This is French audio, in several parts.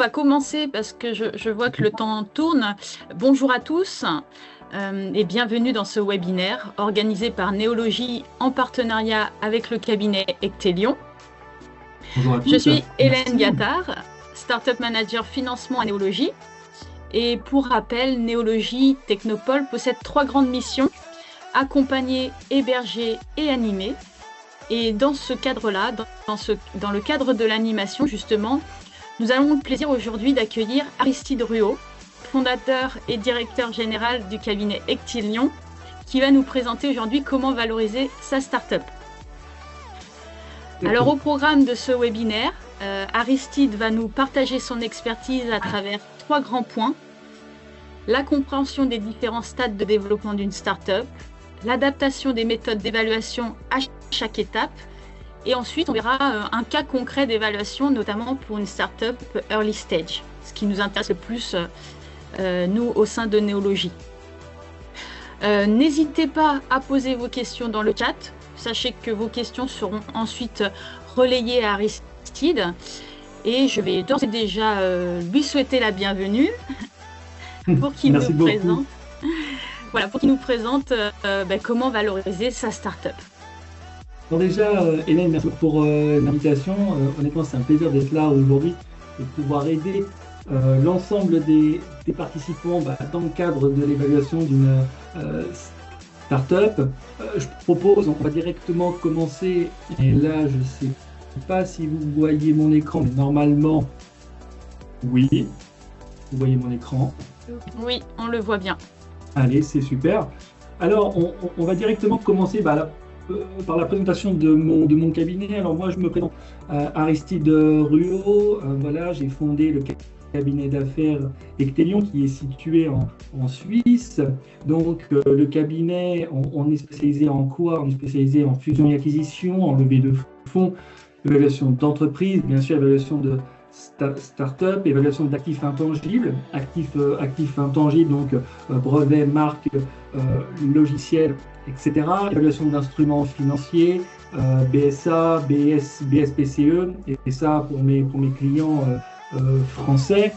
va commencer parce que je vois que le temps tourne. Bonjour à tous et bienvenue dans ce webinaire organisé par Néologie en partenariat avec le cabinet Ectelion. Bonjour à Je tous. suis Hélène Merci. Gattard, Startup Manager Financement à Néologie. Et pour rappel, Néologie Technopole possède 3 grandes missions: accompagner, héberger et animer. Et dans ce cadre-là, dans le cadre de l'animation justement, nous avons le plaisir aujourd'hui d'accueillir Aristide Ruot, fondateur et directeur général du cabinet Ectelion, qui va nous présenter aujourd'hui comment valoriser sa start-up. Alors au programme de ce webinaire, Aristide va nous partager son expertise à travers 3 grands points: la compréhension des différents stades de développement d'une start-up, l'adaptation des méthodes d'évaluation à chaque étape, et ensuite on verra un cas concret d'évaluation, notamment pour une start-up early stage, ce qui nous intéresse le plus, nous, au sein de Néologie. N'hésitez pas à poser vos questions dans le chat. Sachez que vos questions seront ensuite relayées à Aristide. Et je vais d'ores et déjà lui souhaiter la bienvenue pour qu'il nous présente, voilà, pour qu'il nous présente comment valoriser sa start-up. Bon, déjà, Hélène, merci pour l'invitation. Honnêtement, c'est un plaisir d'être là aujourd'hui et de pouvoir aider l'ensemble des participants dans le cadre de l'évaluation d'une start-up. Je propose, on va directement commencer. Et là, je ne sais pas si vous voyez mon écran, mais normalement, oui, vous voyez mon écran. Oui, on le voit bien. Allez, c'est super. Alors, on va directement commencer par la présentation de mon cabinet. Alors moi, je me présente Aristide Ruot. Voilà, j'ai fondé le cabinet d'affaires Ectelion qui est situé en Suisse. Donc le cabinet, on est spécialisé en quoi? On est spécialisé en fusion et acquisition, en levée de fonds, évaluation d'entreprise, bien sûr, évaluation de start-up, évaluation d'actifs intangibles, actifs intangibles, donc brevets, marques, logiciels, etc. Évaluation d'instruments financiers, BSA, BSPCE, et ça pour mes clients français,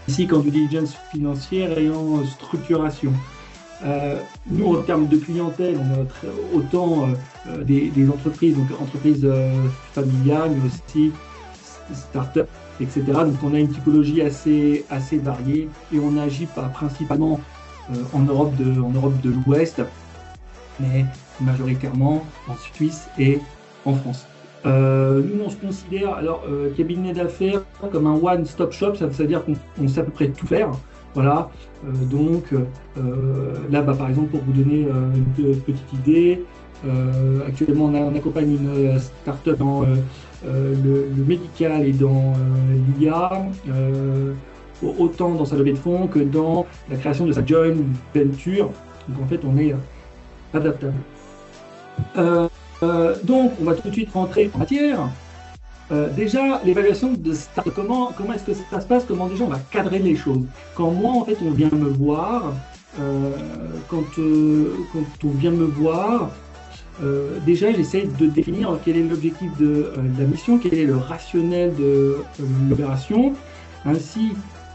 ainsi qu'en due diligence financière et en structuration. Nous, en termes de clientèle, on a autant des entreprises, donc entreprises familiales, mais aussi start-up, etc. Donc on a une typologie assez variée et on agit principalement en Europe de l'Ouest, mais majoritairement en Suisse et en France. Nous, on se considère, alors, cabinet d'affaires comme un one-stop shop, ça veut dire qu'on sait à peu près tout faire. Voilà, donc là, par exemple, pour vous donner une petite idée, actuellement, on accompagne une start-up dans le médical et dans l'IA, autant dans sa levée de fonds que dans la création de sa joint venture. Donc, en fait, on est adaptable. Donc, on va tout de suite rentrer en matière. Déjà, l'évaluation de start-up, comment est-ce que ça se passe? Comment déjà on va cadrer les choses? Quand moi, en fait, on vient me voir, quand on vient me voir, déjà, j'essaie de définir quel est l'objectif de la mission, quel est le rationnel de l'opération. Ainsi,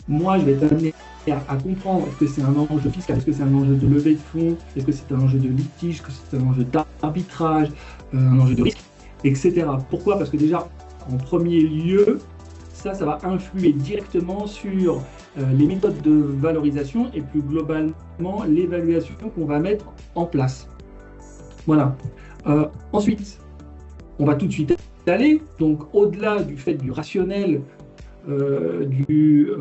moi, je vais être amené à comprendre, est-ce que c'est un enjeu fiscal, est-ce que c'est un enjeu de levée de fonds, est-ce que c'est un enjeu de litige, est-ce que c'est un enjeu d'arbitrage, un enjeu de risque, etc. Pourquoi? Parce que déjà, en premier lieu, ça va influer directement sur les méthodes de valorisation et plus globalement l'évaluation qu'on va mettre en place. Voilà. Ensuite, on va tout de suite aller, donc au-delà du fait du rationnel, du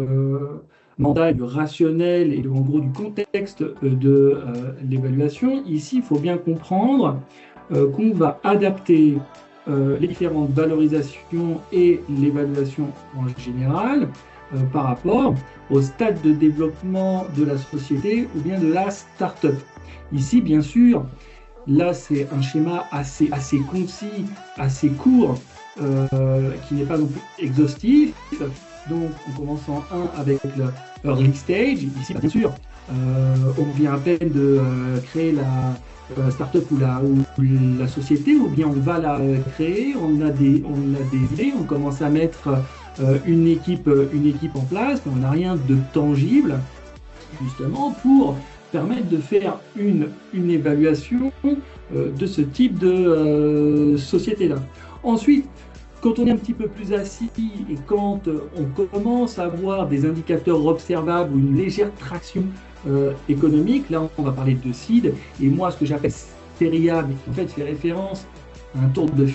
mandat, du rationnel et en gros du contexte de l'évaluation. Ici, il faut bien comprendre qu'on va adapter les différentes valorisations et l'évaluation en général par rapport au stade de développement de la société ou bien de la start-up. Ici, bien sûr, là, c'est un schéma assez concis, assez court, qui n'est pas non plus exhaustif. Donc, on commence en 1 avec le early stage. Ici, bien sûr, on vient à peine de créer start-up ou la société, ou bien on va la créer, on a des idées, on commence à mettre une équipe en place, mais on n'a rien de tangible, justement, pour permettre de faire une évaluation de ce type de société-là. Ensuite, quand on est un petit peu plus assis et quand on commence à avoir des indicateurs observables ou une légère traction économique, là on va parler de seed, et moi ce que j'appelle série A, mais qui en fait fait référence à un tour de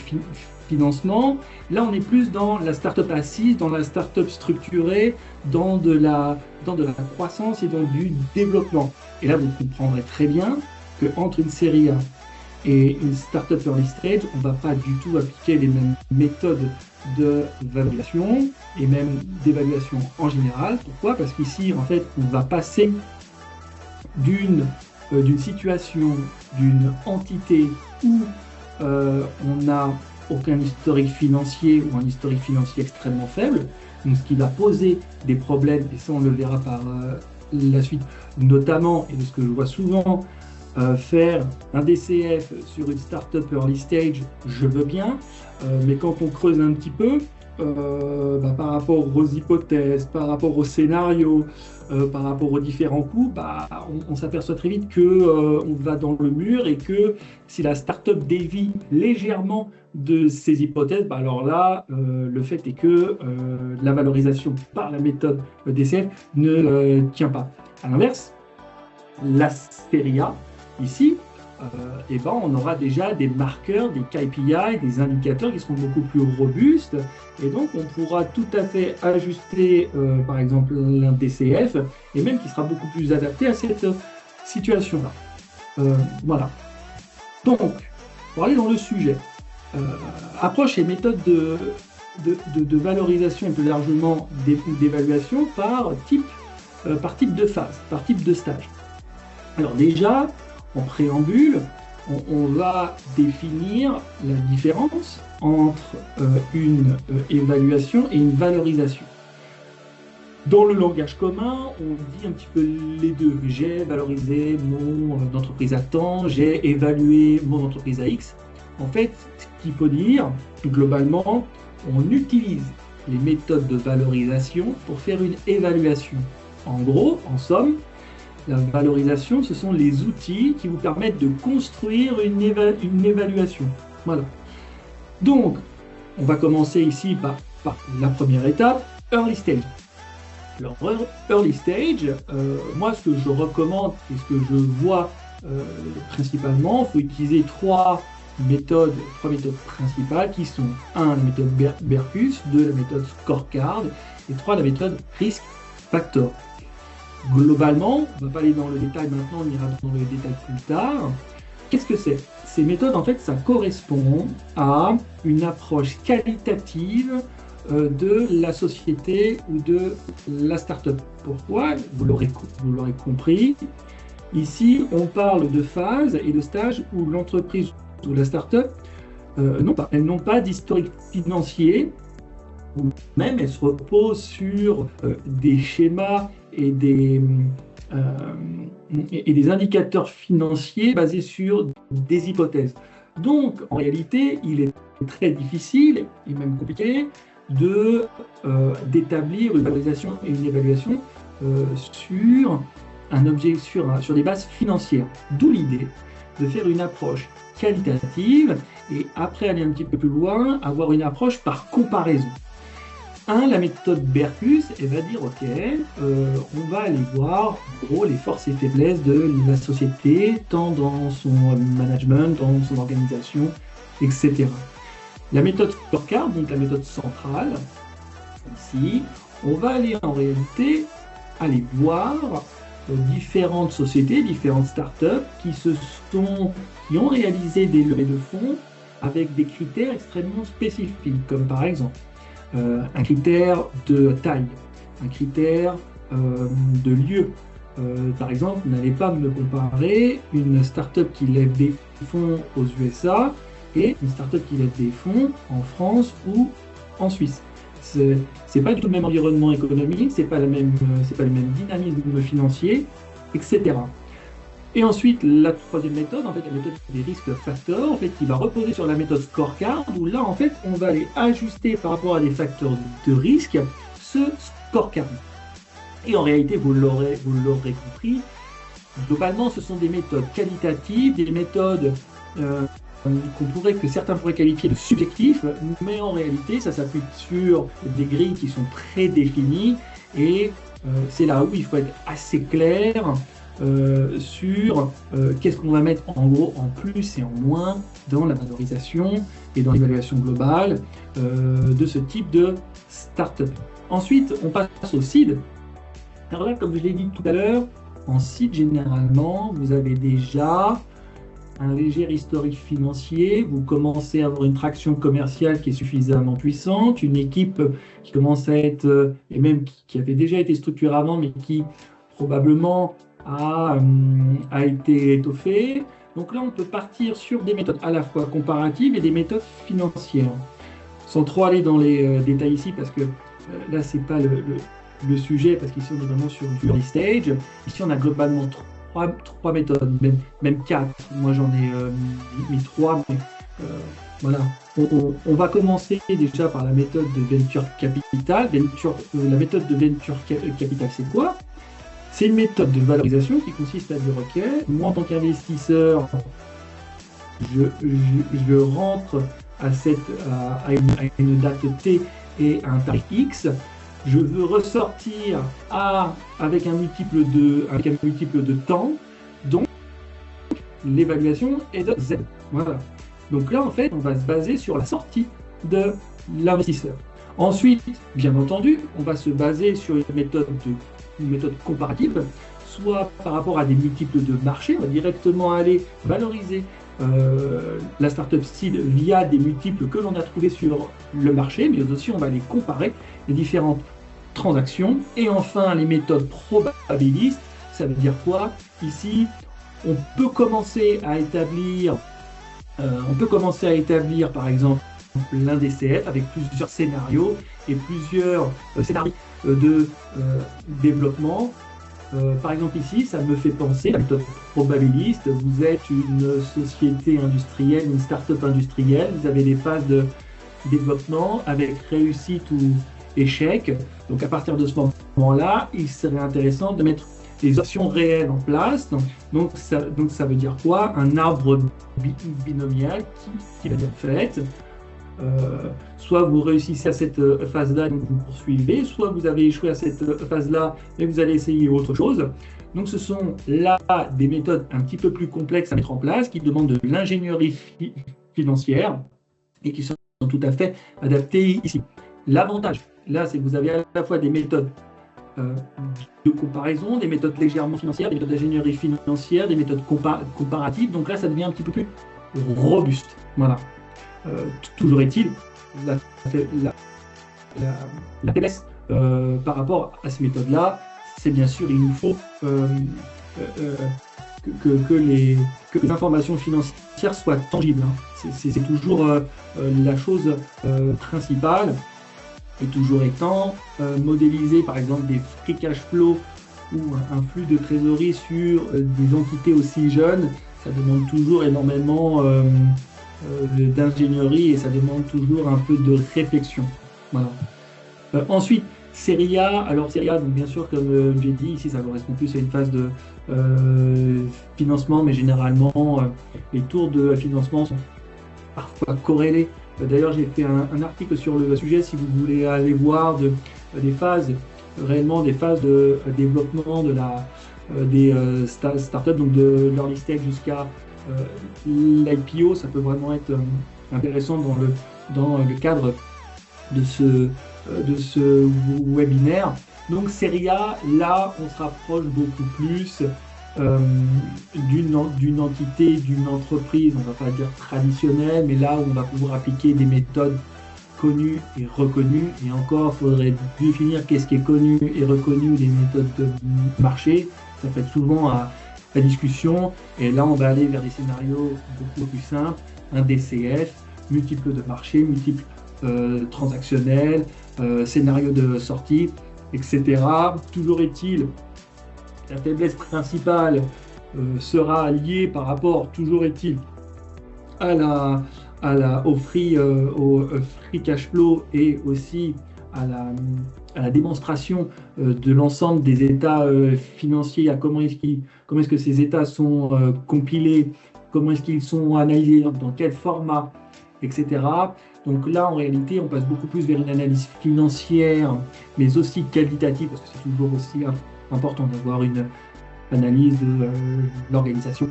financement, là on est plus dans la start-up assise, dans la start-up structurée, dans de la croissance et dans du développement. Et là vous comprendrez très bien qu'entre une série A et une startup early stage, on ne va pas du tout appliquer les mêmes méthodes de valorisation et même d'évaluation en général. Pourquoi? Parce qu'ici, en fait, on va passer d'une situation, d'une entité où on n'a aucun historique financier ou un historique financier extrêmement faible, donc ce qui va poser des problèmes, et ça on le verra par la suite, notamment, et de ce que je vois souvent, faire un DCF sur une startup early stage, je veux bien, mais quand on creuse un petit peu, par rapport aux hypothèses, par rapport aux scénarios, par rapport aux différents coûts, on s'aperçoit très vite qu'on va dans le mur et que si la startup dévie légèrement de ces hypothèses, alors là, le fait est que la valorisation par la méthode DCF ne tient pas. À l'inverse, la série A, ici, on aura déjà des marqueurs, des KPI, des indicateurs qui seront beaucoup plus robustes. Et donc, on pourra tout à fait ajuster, par exemple, un DCF, et même qui sera beaucoup plus adapté à cette situation-là. Voilà. Donc, pour aller dans le sujet, approche et méthode de valorisation et plus largement d'évaluation par type de phase, par type de stage. Alors déjà, en préambule, on va définir la différence entre une évaluation et une valorisation. Dans le langage commun, on dit un petit peu les deux. J'ai valorisé mon entreprise à temps, j'ai évalué mon entreprise à X. En fait, ce qu'il faut dire, globalement, on utilise les méthodes de valorisation pour faire une évaluation. En gros, en somme, la valorisation, ce sont les outils qui vous permettent de construire une évaluation. Voilà. Donc, on va commencer ici par la première étape, early stage. Alors, early stage, moi, ce que je recommande et ce que je vois principalement, il faut utiliser trois méthodes principales qui sont 1. La méthode Berkus, 2. La méthode Scorecard et 3. La méthode Risk Factor. Globalement, on ne va pas aller dans le détail maintenant, on ira dans le détail plus tard. Qu'est-ce que c'est? Ces méthodes, en fait, ça correspond à une approche qualitative de la société ou de la start-up. Pourquoi? Vous l'aurez compris. Ici, on parle de phase et de stage où l'entreprise ou la start-up elles n'ont pas d'historique financier, ou même elles se reposent sur des schémas et des indicateurs financiers basés sur des hypothèses. Donc, en réalité, il est très difficile et même compliqué d'établir une valorisation et une évaluation sur un objet, sur des bases financières. D'où l'idée de faire une approche qualitative et après aller un petit peu plus loin, avoir une approche par comparaison. La méthode Berkus, elle va dire, ok, on va aller voir en gros les forces et faiblesses de la société, tant dans son management, dans son organisation, etc. La méthode Scorecard, donc la méthode centrale, ici, on va aller en réalité aller voir différentes sociétés, différentes startups qui ont réalisé des levées de fonds avec des critères extrêmement spécifiques, comme par exemple un critère de taille, un critère de lieu. Par exemple, vous n'allez pas me comparer une startup qui lève des fonds aux USA et une startup qui lève des fonds en France ou en Suisse. C'est pas du tout le même environnement économique, c'est pas le même dynamisme financier, etc. Et ensuite, la troisième méthode, en fait, la méthode des risques facteurs, en fait, qui va reposer sur la méthode scorecard, où là, en fait, on va aller ajuster par rapport à des facteurs de risque ce scorecard. Et en réalité, vous l'aurez compris, globalement, ce sont des méthodes qualitatives, des méthodes que certains pourraient qualifier de subjectifs, mais en réalité, ça s'appuie sur des grilles qui sont prédéfinies, et c'est là où il faut être assez clair sur qu'est-ce qu'on va mettre en gros en plus et en moins dans la valorisation et dans l'évaluation globale de ce type de start-up. Ensuite, on passe au seed. Alors là, comme je l'ai dit tout à l'heure, en seed, généralement, vous avez déjà un léger historique financier, vous commencez à avoir une traction commerciale qui est suffisamment puissante, une équipe qui commence à être, et même qui avait déjà été structurée avant, mais qui probablement a été étoffée. Donc là, on peut partir sur des méthodes à la fois comparatives et des méthodes financières. Sans trop aller dans les détails ici, parce que là, c'est pas le sujet, parce qu'ici, on est vraiment sur du early stage. Ici, on a globalement trois méthodes, même quatre. Moi, j'en ai mis trois, mais voilà. On va commencer déjà par la méthode de venture capital. La méthode de venture capital, c'est quoi? C'est une méthode de valorisation qui consiste à dire, OK, moi, en tant qu'investisseur, je rentre à une date T et à un tarif X. Je veux ressortir avec un multiple de temps, donc l'évaluation est de Z. Voilà. Donc là, en fait, on va se baser sur la sortie de l'investisseur. Ensuite, bien entendu, on va se baser sur une méthode comparative, soit par rapport à des multiples de marché, on va directement aller valoriser la startup seed via des multiples que l'on a trouvés sur le marché, mais aussi on va les comparer, les différentes transactions. Et enfin, les méthodes probabilistes, ça veut dire quoi? Ici, on peut commencer à établir, par exemple, l'un des CF avec plusieurs scénarios et plusieurs scénarios de développement. Par exemple ici, ça me fait penser, la méthode probabiliste, vous êtes une société industrielle, une start-up industrielle, vous avez des phases de développement avec réussite ou échec. Donc à partir de ce moment-là, il serait intéressant de mettre des options réelles en place. Donc ça veut dire quoi? Un arbre binomial qui va dire fait. Soit vous réussissez à cette phase-là, donc vous poursuivez, soit vous avez échoué à cette phase-là et vous allez essayer autre chose. Donc ce sont là des méthodes un petit peu plus complexes à mettre en place, qui demandent de l'ingénierie financière et qui sont tout à fait adaptées ici. L'avantage, là, c'est que vous avez à la fois des méthodes de comparaison, des méthodes légèrement financières, des méthodes d'ingénierie financière, des méthodes comparatives. Donc là, ça devient un petit peu plus robuste. Voilà. Toujours est-il, la faiblesse par rapport à ces méthodes-là, c'est bien sûr, il nous faut que les informations financières soient tangibles. Hein. C'est toujours la chose principale, et toujours étant modéliser par exemple des free cash flow ou un flux de trésorerie sur des entités aussi jeunes, ça demande toujours énormément d'ingénierie et ça demande toujours un peu de réflexion. Voilà. Ensuite, série A. Alors série A, donc bien sûr, comme j'ai dit, ici ça correspond plus à une phase de financement, mais généralement les tours de financement sont parfois corrélés. D'ailleurs, j'ai fait un article sur le sujet si vous voulez aller voir des phases, réellement des phases de développement des startups, donc de l'early stage jusqu'à l'IPO. Ça peut vraiment être intéressant dans le cadre de ce webinaire. Donc série A, là on se rapproche beaucoup plus d'une entité, d'une entreprise, on ne va pas dire traditionnelle, mais là où on va pouvoir appliquer des méthodes connues et reconnues. Et encore, il faudrait définir qu'est-ce qui est connu et reconnu, les méthodes de marché. Ça fait souvent à la discussion. Et là, on va aller vers des scénarios beaucoup plus simples, un DCF, multiples de marché, multiples transactionnels, scénario de sortie, etc. Toujours est-il, la faiblesse principale, sera lié par rapport, toujours est-il, à au free cash flow et aussi à la démonstration de l'ensemble des états financiers, à comment est-ce que ces états sont compilés, comment est-ce qu'ils sont analysés, dans quel format, etc. Donc là, en réalité, on passe beaucoup plus vers une analyse financière, mais aussi qualitative, parce que c'est toujours aussi important d'avoir une analyse de l'organisation,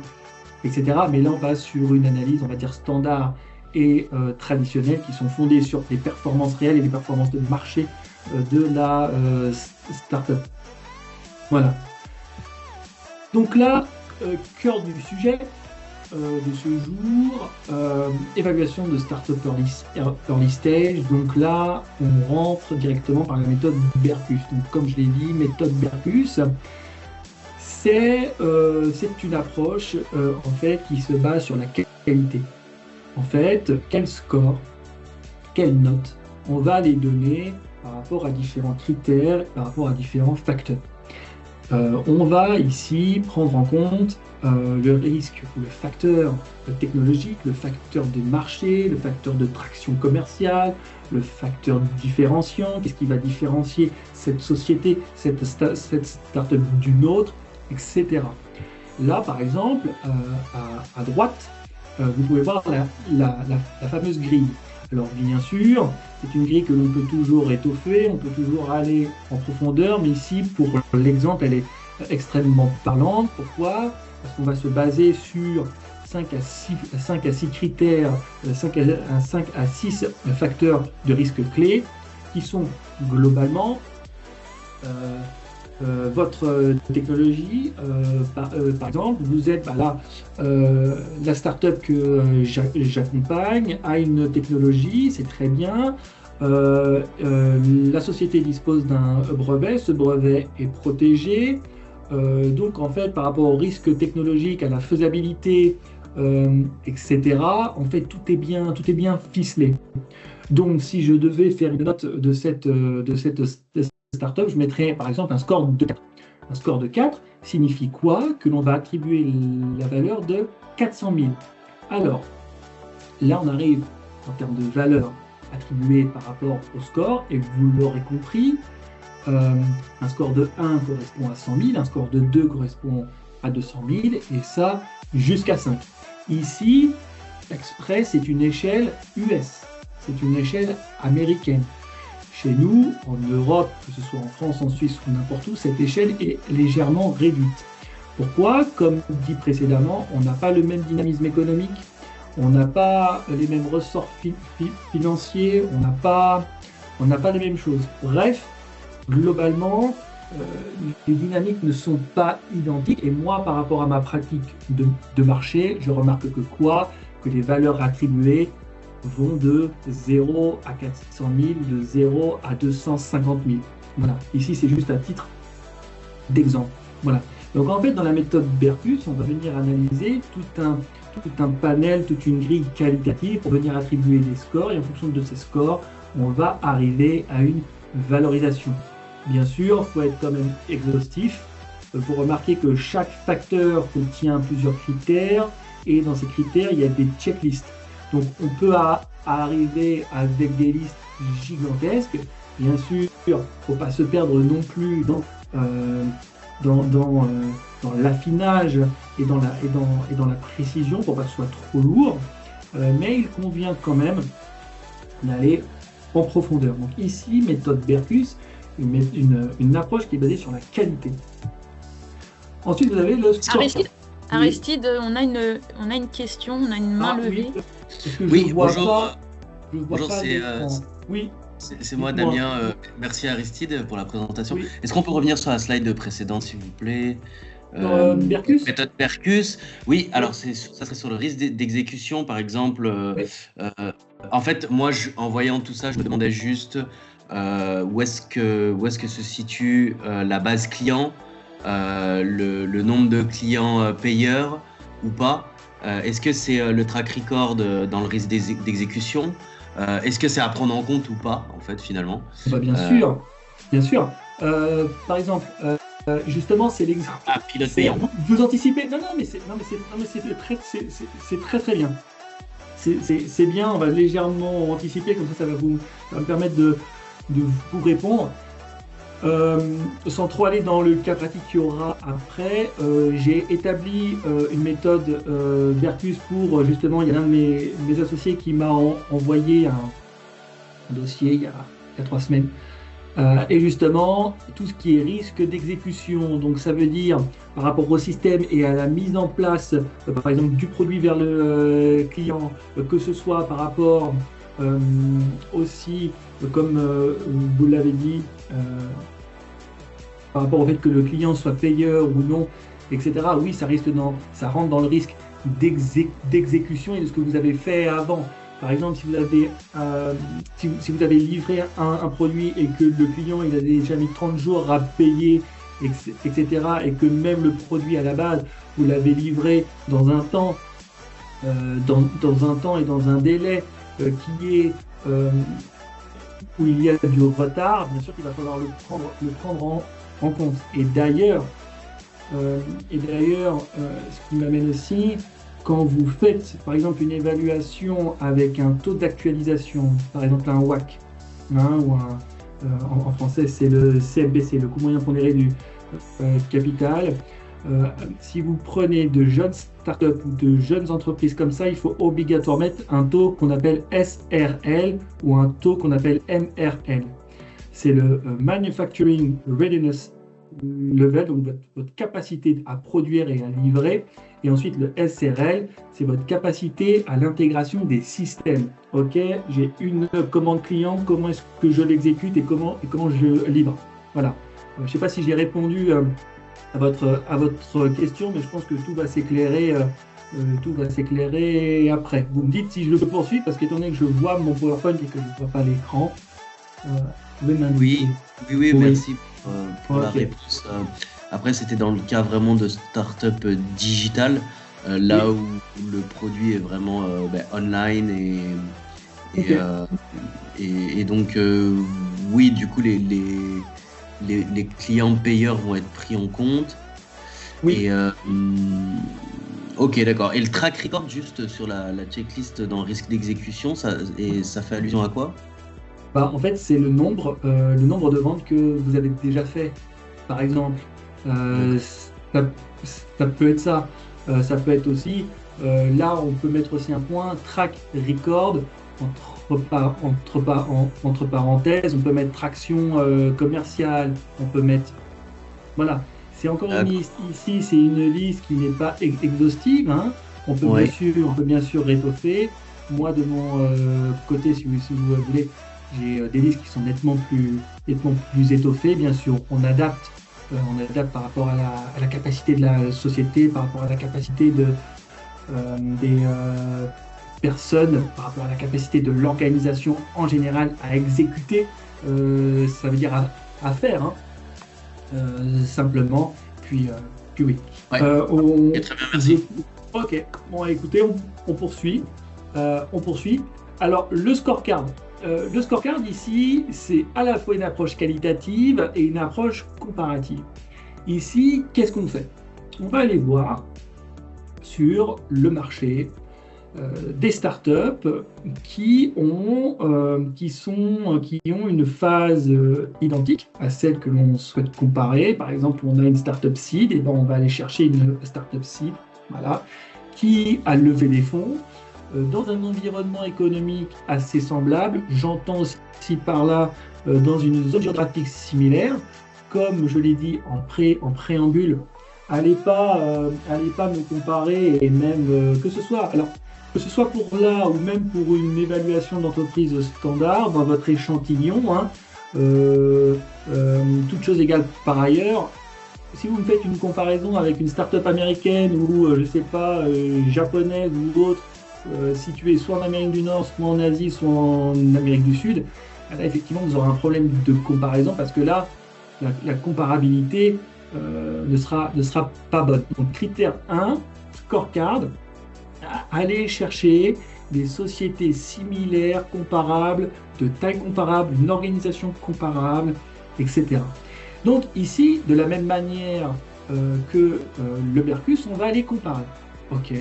etc. Mais là, on passe sur une analyse, on va dire, standard et traditionnelle, qui sont fondées sur les performances réelles et les performances de marché de la startup. Voilà. Donc là, cœur du sujet de ce jour, évaluation de startup early stage. Donc là, on rentre directement par la méthode Berkus. Donc comme je l'ai dit, méthode Berkus, c'est une approche en fait qui se base sur la qualité. En fait, quel score, quelles notes, on va les donner par rapport à différents critères, par rapport à différents facteurs. On va ici prendre en compte le risque, le facteur technologique, le facteur des marchés, le facteur de traction commerciale, le facteur différenciant, qu'est-ce qui va différencier cette société, cette start-up d'une autre, etc. Là, par exemple, à droite, vous pouvez voir la fameuse grille. Alors bien sûr, c'est une grille que l'on peut toujours étoffer, on peut toujours aller en profondeur, mais ici, pour l'exemple, elle est extrêmement parlante. Pourquoi? Parce qu'on va se baser sur 5 à 6 critères, 5 à 6 facteurs de risque clés, qui sont globalement votre technologie, par exemple, vous êtes là, la startup que j'accompagne a une technologie, c'est très bien. La société dispose d'un brevet, ce brevet est protégé. Donc en fait, par rapport au risque technologique, à la faisabilité, etc., en fait, tout est bien ficelé. Donc si je devais faire une note de cette startup, je mettrais par exemple un score de 4. Un score de 4 signifie quoi? Que l'on va attribuer la valeur de 400 000. Alors, là on arrive en termes de valeur attribuée par rapport au score, et vous l'aurez compris, un score de 1 correspond à 100 000, un score de 2 correspond à 200 000, et ça jusqu'à 5. Ici, Express est une échelle US, c'est une échelle américaine. Chez nous, en Europe, que ce soit en France, en Suisse ou n'importe où, cette échelle est légèrement réduite. Pourquoi? Comme dit précédemment, on n'a pas le même dynamisme économique, on n'a pas les mêmes ressorts financiers, on n'a pas les mêmes choses. Bref, globalement, les dynamiques ne sont pas identiques. Et moi, par rapport à ma pratique de marché, je remarque que les valeurs attribuées vont de 0 à 400 000, de 0 à 250 000. Voilà. Ici, c'est juste à titre d'exemple. Voilà. Donc, en fait, dans la méthode Berkus, on va venir analyser tout un panel, toute une grille qualitative pour venir attribuer des scores. Et en fonction de ces scores, on va arriver à une valorisation. Bien sûr, il faut être quand même exhaustif. Vous remarquez que chaque facteur contient plusieurs critères. Et dans ces critères, il y a des checklists. Donc, on peut arriver avec des listes gigantesques. Bien sûr, il ne faut pas se perdre non plus dans l'affinage et dans la précision pour pas que ce soit trop lourd. Mais il convient quand même d'aller en profondeur. Donc ici, méthode Berkus, une approche qui est basée sur la qualité. Ensuite, vous avez le score. Aristide, on a une question, on a une main levée. Oui, bonjour. Bonjour, c'est moi, Damien. Merci Aristide pour la présentation. Oui. Est-ce qu'on peut revenir sur la slide précédente, s'il vous plaît? Berkus. Méthode Berkus. Oui, alors ça serait sur le risque d'exécution, par exemple. Oui. En fait, moi, en voyant tout ça, je me demandais juste où est-ce que se situe la base client, le nombre de clients payeurs ou pas. Est-ce que c'est le track record dans le risque d'exécution? Est-ce que c'est à prendre en compte ou pas, en fait, finalement? Bien sûr, bien sûr. Par exemple, Justement, c'est l'exemple. Ah, pilote payant. Vous anticipez. Non, mais c'est très très bien. C'est bien, on va légèrement anticiper, comme ça va me permettre de vous répondre. Sans trop aller dans le cas pratique qu'il y aura après, j'ai établi une méthode Vertus pour justement, il y a l'un de mes associés qui m'a envoyé un dossier il y a 3 semaines. Et justement, tout ce qui est risque d'exécution, donc ça veut dire par rapport au système et à la mise en place, par exemple, du produit vers le client, que ce soit par rapport aussi, comme vous l'avez dit, par rapport au fait que le client soit payeur ou non, etc. Oui, ça rentre dans le risque d'exécution et de ce que vous avez fait avant. Par exemple, si vous avez livré un produit et que le client il a déjà mis 30 jours à payer, etc., et que même le produit à la base, vous l'avez livré dans un temps, dans un temps et dans un délai qui est où il y a du retard, bien sûr qu'il va falloir le prendre en compte. Et d'ailleurs, ce qui m'amène aussi, quand vous faites, par exemple, une évaluation avec un taux d'actualisation, par exemple un WACC, hein, ou en français c'est le CMPC, le coût moyen pondéré du capital, si vous prenez de jeunes startups ou de jeunes entreprises comme ça, il faut obligatoirement mettre un taux qu'on appelle SRL ou un taux qu'on appelle MRL. C'est le Manufacturing Readiness Level, donc votre capacité à produire et à livrer. Et ensuite, le SRL, c'est votre capacité à l'intégration des systèmes. Ok, j'ai une commande client, comment est-ce que je l'exécute et comment je livre. Voilà. Je ne sais pas si j'ai répondu à votre question, mais je pense que tout va s'éclairer après. Vous me dites si je le poursuis, parce qu'étant donné que je vois mon PowerPoint et que je ne vois pas l'écran, vous pouvez m'indiquer. Oui, merci pour la réponse. Après, c'était dans le cas vraiment de start-up digital, là où le produit est vraiment online et donc oui, du coup les clients payeurs vont être pris en compte. Oui. Et ok, d'accord. Et le track record juste sur la checklist dans risque d'exécution, ça fait allusion à quoi? En fait, c'est le nombre de ventes que vous avez déjà fait. Par exemple, ça peut être ça. Ça peut être aussi, là, on peut mettre aussi un point track record entre parenthèses. On peut mettre traction commerciale. On peut mettre, voilà. C'est encore une liste. Ici, c'est une liste qui n'est pas exhaustive. Hein. On peut bien sûr rétoffer. Moi, de mon côté, si vous voulez, j'ai des listes qui sont nettement plus étoffées. Bien sûr, on adapte par rapport à la capacité de la société, par rapport à la capacité des personnes, par rapport à la capacité de l'organisation en général à exécuter. Ça veut dire à faire, hein. Simplement. Puis oui. Ouais. Très bien, merci. Ok. Bon, écoutez, on poursuit. Alors, le scorecard. Le scorecard ici, c'est à la fois une approche qualitative et une approche comparative. Ici, qu'est-ce qu'on fait? On va aller voir sur le marché des startups qui ont une phase identique à celle que l'on souhaite comparer. Par exemple, on a une startup seed, et ben on va aller chercher une startup seed, voilà, qui a levé des fonds dans un environnement économique assez semblable. J'entends aussi par là dans une zone géographique similaire. Comme je l'ai dit en préambule, allez pas me comparer, et même que ce soit pour là ou même pour une évaluation d'entreprise standard dans votre échantillon, hein, toute chose égale par ailleurs. Si vous me faites une comparaison avec une start-up américaine ou je sais pas japonaise ou autre, située soit en Amérique du Nord, soit en Asie, soit en Amérique du Sud, là effectivement vous aurez un problème de comparaison parce que là la comparabilité ne sera pas bonne. Donc critère 1, scorecard, aller chercher des sociétés similaires, comparables, de taille comparable, une organisation comparable, etc. Donc ici, de la même manière que le Bercus, on va aller comparer. OK.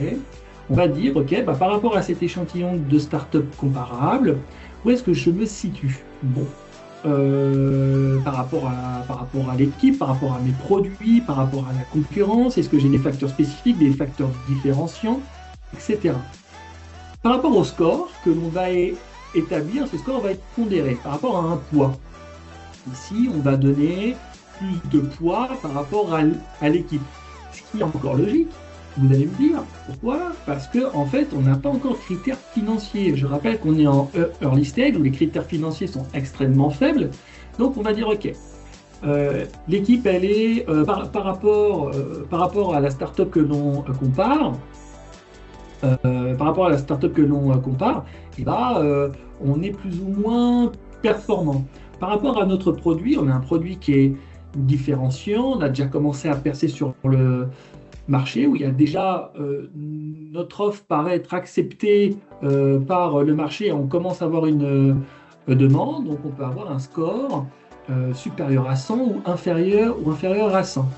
On va dire, OK, par rapport à cet échantillon de start-up comparable, où est-ce que je me situe? Bon, par rapport à l'équipe, par rapport à mes produits, par rapport à la concurrence, est-ce que j'ai des facteurs spécifiques, des facteurs différenciants, etc. Par rapport au score que l'on va établir, ce score va être pondéré par rapport à un poids. Ici, on va donner plus de poids par rapport à l'équipe. Ce qui est encore logique, vous allez me dire. Pourquoi? Parce qu'en fait, on n'a pas encore de critères financiers. Je rappelle qu'on est en early stage où les critères financiers sont extrêmement faibles. Donc, on va dire, OK, l'équipe, elle est par rapport à la startup que l'on compare. Par rapport à la startup que l'on compare, on est plus ou moins performant. Par rapport à notre produit, on a un produit qui est différenciant. On a déjà commencé à percer sur le marché où il y a déjà notre offre paraît être acceptée par le marché. On commence à avoir une demande, donc on peut avoir un score supérieur à 100 ou inférieur à 100.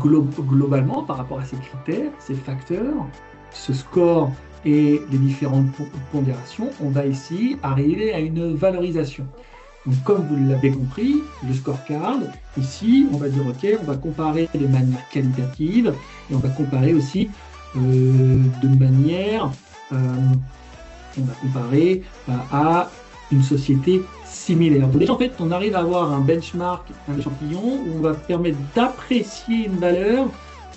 Globalement, par rapport à ces critères, ces facteurs, ce score et les différentes pondérations, on va ici arriver à une valorisation. Donc, comme vous l'avez compris, le scorecard, ici, on va dire OK, on va comparer de manière qualitative et on va comparer aussi de manière, on va comparer à une société similaire. Donc, déjà, en fait, on arrive à avoir un benchmark, un échantillon où on va permettre d'apprécier une valeur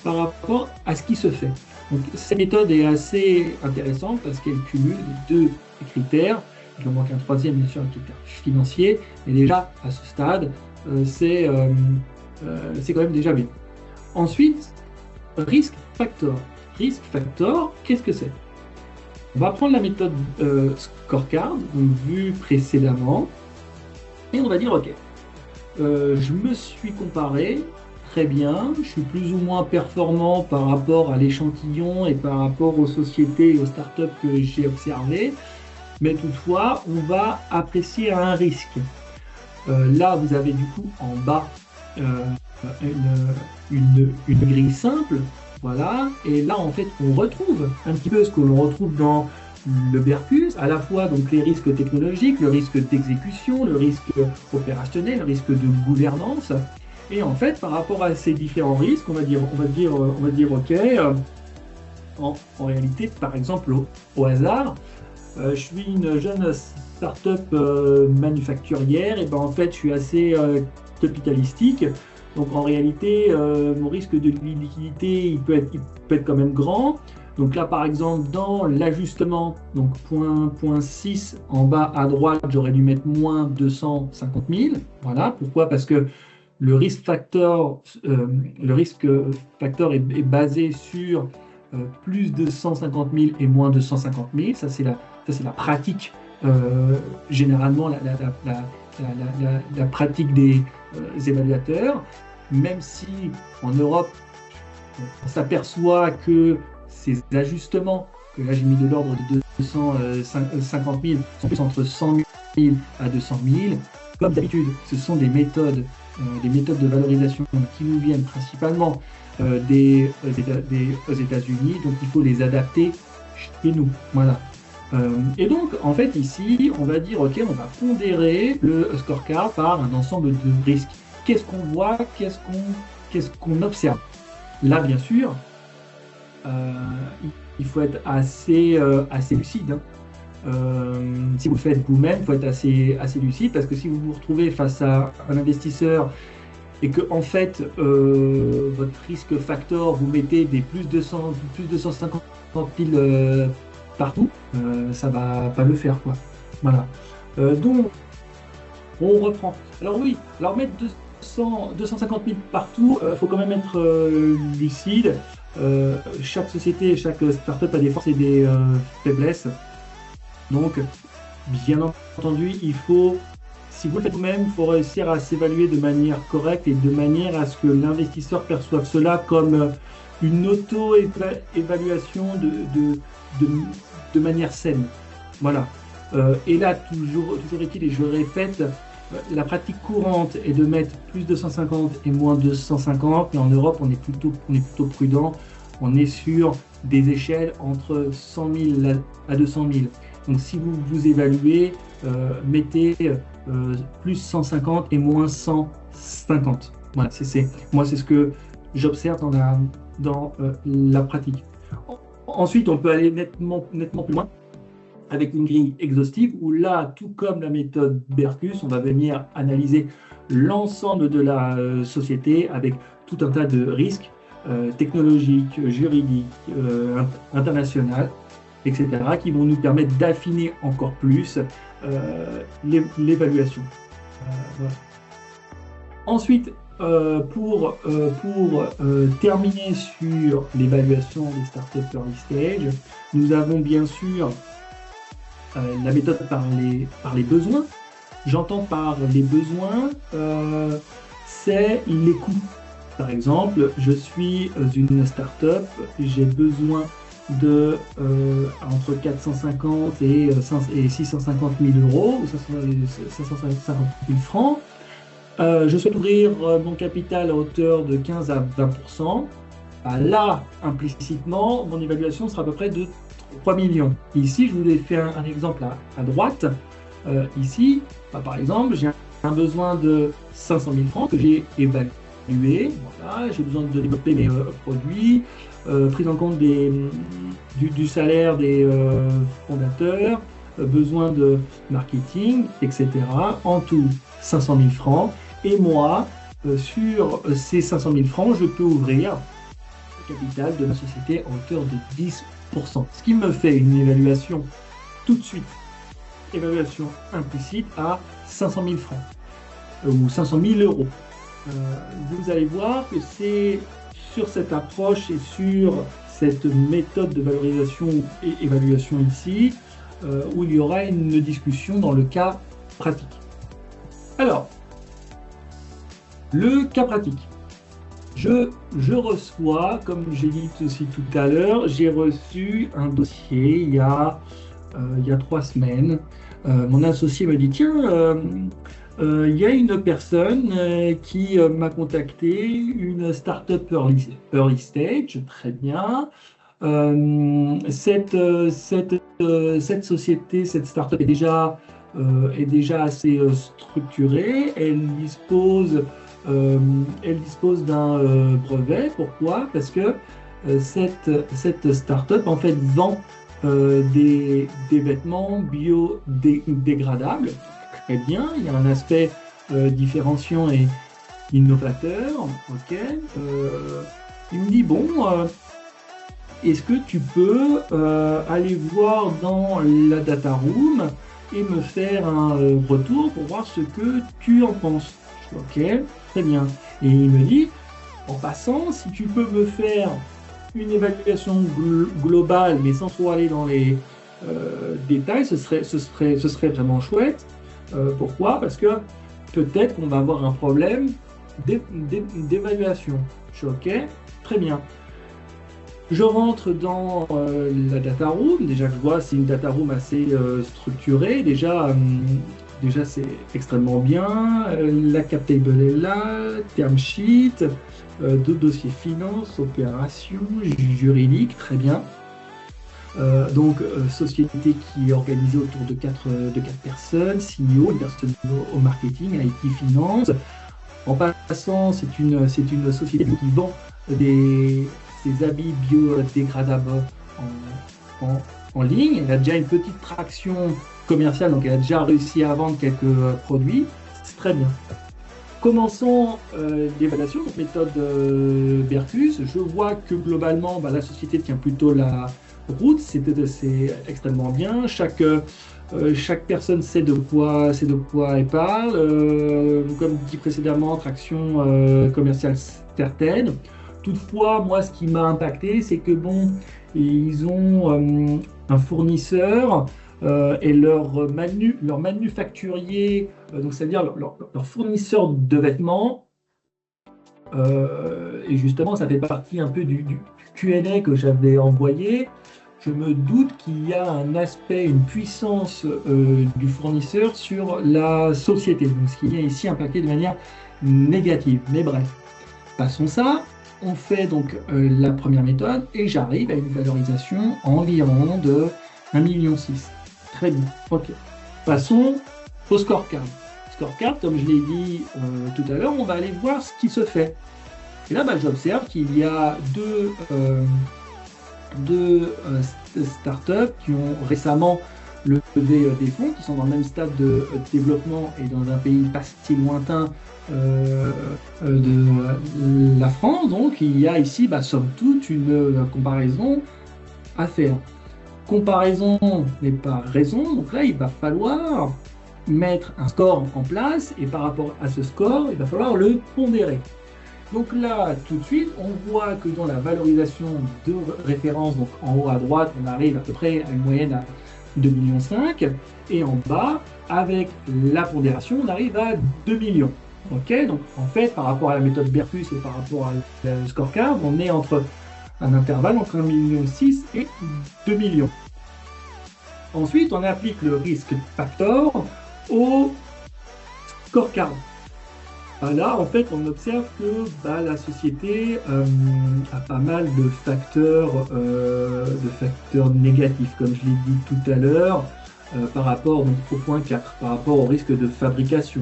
par rapport à ce qui se fait. Donc, cette méthode est assez intéressante parce qu'elle cumule deux critères. Il en manque un troisième, bien sûr, un critère financier. Mais déjà, à ce stade, c'est quand même déjà bien. Ensuite, risk factor. Risk factor, qu'est-ce que c'est? On va prendre la méthode scorecard, donc vue précédemment, et on va dire, OK, je me suis comparé, très bien, je suis plus ou moins performant par rapport à l'échantillon et par rapport aux sociétés et aux startups que j'ai observées. Mais toutefois, on va apprécier un risque. Là, vous avez du coup en bas une grille simple, voilà. Et là, en fait, on retrouve un petit peu ce que l'on retrouve dans le Bercus, à la fois donc les risques technologiques, le risque d'exécution, le risque opérationnel, le risque de gouvernance. Et en fait, par rapport à ces différents risques, on va dire, OK. En réalité, par exemple, au hasard. Je suis une jeune start-up manufacturière, et en fait je suis assez capitalistique. Donc en réalité, mon risque de liquidité il peut être quand même grand. Donc là par exemple dans l'ajustement, donc point 6 en bas à droite, j'aurais dû mettre moins 250 000. Voilà, pourquoi? Parce que le risque factor est basé sur plus de 150 000 et moins de 150 000. Ça c'est la pratique, généralement la pratique des évaluateurs, même si en Europe, on s'aperçoit que ces ajustements, que là j'ai mis de l'ordre de 250 000, sont plus entre 100 000 à 200 000. Comme d'habitude, ce sont des méthodes de valorisation qui nous viennent principalement des États-Unis, donc il faut les adapter chez nous. Voilà. Et donc, en fait, ici, on va dire, OK, on va pondérer le scorecard par un ensemble de risques. Qu'est-ce qu'on voit? Qu'est-ce qu'on observe? Là, bien sûr, il faut être assez lucide. Si vous le faites vous-même, il faut être assez lucide, parce que si vous vous retrouvez face à un investisseur et que, en fait, votre risque factor, vous mettez des plus de 150 000 partout, ça va pas le faire, quoi. Voilà. Donc, on reprend. Alors oui, mettre 250 000 partout, faut quand même être lucide. Chaque société, chaque startup a des forces et des faiblesses. Donc, bien entendu, si vous le faites vous-même, il faut réussir à s'évaluer de manière correcte et de manière à ce que l'investisseur perçoive cela comme une auto-évaluation de manière saine. Voilà. Et là, toujours est-il, et je répète, La pratique courante est de mettre plus de 150 et moins de 150, mais en Europe, on est plutôt prudent. On est sur des échelles entre 100 000 à 200 000. Donc, si vous évaluez, mettez plus 150 et moins 150. Voilà, moi, c'est ce que j'observe dans la pratique. Ensuite, on peut aller nettement plus loin avec une grille exhaustive où là, tout comme la méthode Berkus, on va venir analyser l'ensemble de la société avec tout un tas de risques technologiques, juridiques, internationaux, etc., qui vont nous permettre d'affiner encore plus l'évaluation. Voilà. Ensuite, pour terminer sur l'évaluation des startups early stage, nous avons bien sûr la méthode par les besoins. J'entends par les besoins, c'est les coûts. Par exemple, je suis une startup, j'ai besoin de entre 450 et 650 000 euros, ou 550 000 francs. Je souhaite ouvrir mon capital à hauteur de 15 à 20%. Là, implicitement, mon évaluation sera à peu près de 3 millions. Ici, je vous ai fait un exemple à droite. Ici, par exemple, j'ai un besoin de 500 000 francs que j'ai évalué. Voilà, j'ai besoin de développer mes produits, prise en compte du salaire des fondateurs, besoin de marketing, etc. En tout, 500 000 francs. Et moi, sur ces 500 000 francs, je peux ouvrir le capital de ma société à hauteur de 10%. Ce qui me fait une évaluation tout de suite, évaluation implicite à 500 000 francs ou 500 000 euros. Vous allez voir que c'est sur cette approche et sur cette méthode de valorisation et évaluation ici où il y aura une discussion dans le cas pratique. Alors, le cas pratique. Je reçois, comme j'ai dit aussi tout à l'heure, j'ai reçu un dossier il y a 3 semaines. Mon associé m'a dit, tiens, il y a une personne qui m'a contacté, une startup early stage, très bien. Cette société, cette startup est déjà assez structurée. Elle dispose d'un brevet. Pourquoi? Parce que cette startup en fait vend des vêtements biodégradables. Très bien, il y a un aspect différenciant et innovateur. Ok. Il me dit bon, est-ce que tu peux aller voir dans la data room et me faire un retour pour voir ce que tu en penses? Ok, très bien. Et il me dit, en passant, si tu peux me faire une évaluation globale, mais sans trop aller dans les détails, ce serait vraiment chouette. Pourquoi? Parce que peut-être qu'on va avoir un problème d'évaluation. Je suis ok, très bien. Je rentre dans la data room. Déjà, je vois c'est une data room assez structurée. Déjà, c'est extrêmement bien. La cap table est là, term sheet, deux dossiers finance, opération, juridique, très bien. Donc, société qui est organisée autour de 4 personnes, CEO, une personne au marketing, IT, finance. En passant, c'est une société qui vend des habits biodégradables en ligne. Elle a déjà une petite traction commerciale, donc elle a déjà réussi à vendre quelques produits. C'est très bien. Commençons l'évaluation, donc méthode Berkus. Je vois que globalement, la société tient plutôt la route. C'est extrêmement bien. Chaque personne sait de quoi elle parle. Comme dit précédemment, traction commerciale certaine. Toutefois, moi, ce qui m'a impacté, c'est que ils ont un fournisseur et leur manufacturier, donc c'est-à-dire leur fournisseur de vêtements. Et justement, ça fait partie un peu du Q&A que j'avais envoyé. je me doute qu'il y a un aspect, une puissance du fournisseur sur la société, donc ce qui vient ici impacter de manière négative. Mais bref, passons ça. On fait donc la première méthode et j'arrive à une valorisation environ de 1,6 million. Très bien, ok. Passons au scorecard. Scorecard, comme je l'ai dit tout à l'heure, on va aller voir ce qui se fait. Et là, j'observe qu'il y a deux startups qui ont récemment levé des fonds, qui sont dans le même stade de développement et dans un pays pas si lointain de la France. Donc, il y a ici, somme toute, une comparaison à faire. Comparaison n'est pas raison, donc là, il va falloir mettre un score en place et par rapport à ce score, il va falloir le pondérer. Donc là, tout de suite, on voit que dans la valorisation de référence, donc en haut à droite, on arrive à peu près à une moyenne à 2,5 millions et en bas, avec la pondération, on arrive à 2 millions. Ok, donc en fait, par rapport à la méthode Berkus et par rapport à la scorecard, on est entre un intervalle entre 1,6 million et 2 millions. Ensuite, on applique le risque factor au scorecard. Là, en fait, on observe que la société a pas mal de facteurs négatifs, comme je l'ai dit tout à l'heure, par rapport donc, au point 4, par rapport au risque de fabrication.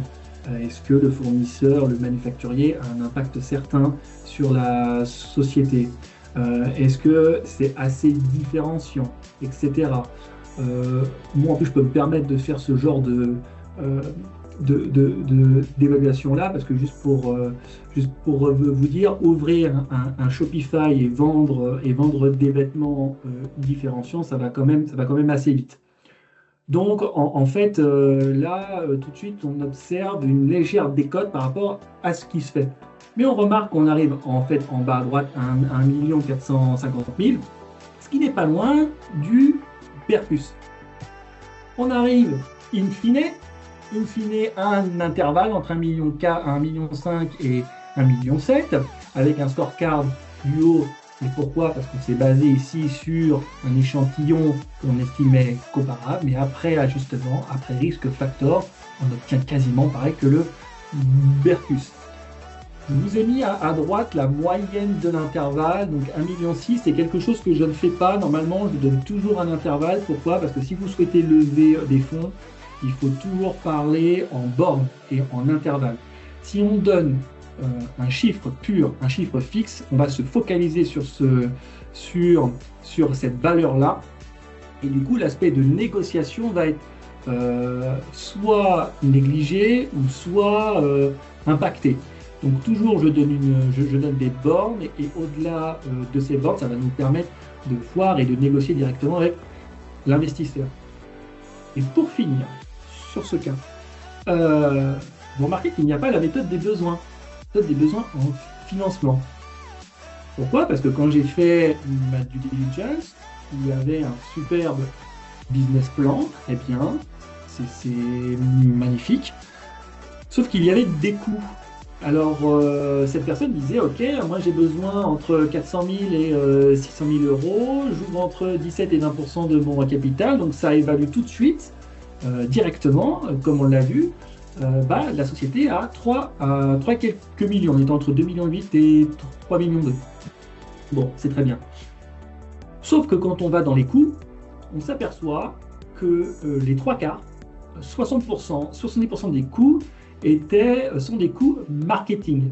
Est-ce que le fournisseur, le manufacturier, a un impact certain sur la société? Est-ce que c'est assez différenciant, etc. Moi, en plus, je peux me permettre de faire ce genre d'évaluation là parce que juste pour vous dire, ouvrir un Shopify et vendre des vêtements différenciants, ça va quand même assez vite. Donc en fait là tout de suite on observe une légère décote par rapport à ce qui se fait, mais on remarque qu'on arrive en fait en bas à droite à 1 450 000, ce qui n'est pas loin du Berkus. On arrive in fine à un intervalle entre 1,5 million et 1,7 million, avec un scorecard plus haut. Et pourquoi? Parce qu'on s'est basé ici sur un échantillon qu'on estimait comparable, mais après ajustement, après risque factor, on obtient quasiment pareil que le Berkus. Je vous ai mis à droite la moyenne de l'intervalle, donc 1,6 million, c'est quelque chose que je ne fais pas. Normalement, je donne toujours un intervalle. Pourquoi? Parce que si vous souhaitez lever des fonds, il faut toujours parler en borne et en intervalle. Si on donne un chiffre pur, un chiffre fixe, on va se focaliser sur cette valeur-là. Et du coup, l'aspect de négociation va être soit négligé ou soit impacté. Donc toujours, je donne des bornes et au-delà de ces bornes, ça va nous permettre de voir et de négocier directement avec l'investisseur. Et pour finir sur ce cas, vous remarquez qu'il n'y a pas la méthode des besoins. Des besoins en financement. Pourquoi? Parce que quand j'ai fait ma due diligence, il y avait un superbe business plan, très bien, c'est magnifique, sauf qu'il y avait des coûts. Alors cette personne disait, ok, moi j'ai besoin entre 400 000 et 600 000 euros, j'ouvre entre 17 et 20% de mon capital, donc ça évalue tout de suite, directement, comme on l'a vu. La société a 3 quelques millions, on est entre 2,8 millions et 3,2 millions. Bon, c'est très bien. Sauf que quand on va dans les coûts, on s'aperçoit que les 3 quarts, 60%, 70% des coûts sont des coûts marketing.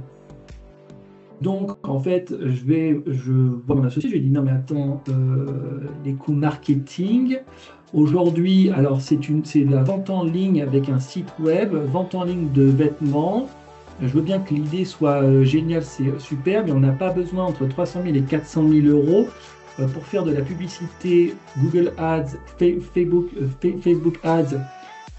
Donc, en fait, je vois mon associé, je lui dis non mais attends, les coûts marketing, aujourd'hui, alors c'est de la vente en ligne avec un site web, vente en ligne de vêtements. Je veux bien que l'idée soit géniale, c'est super, mais on n'a pas besoin entre 300 000 et 400 000 euros pour faire de la publicité Google Ads, Facebook Ads,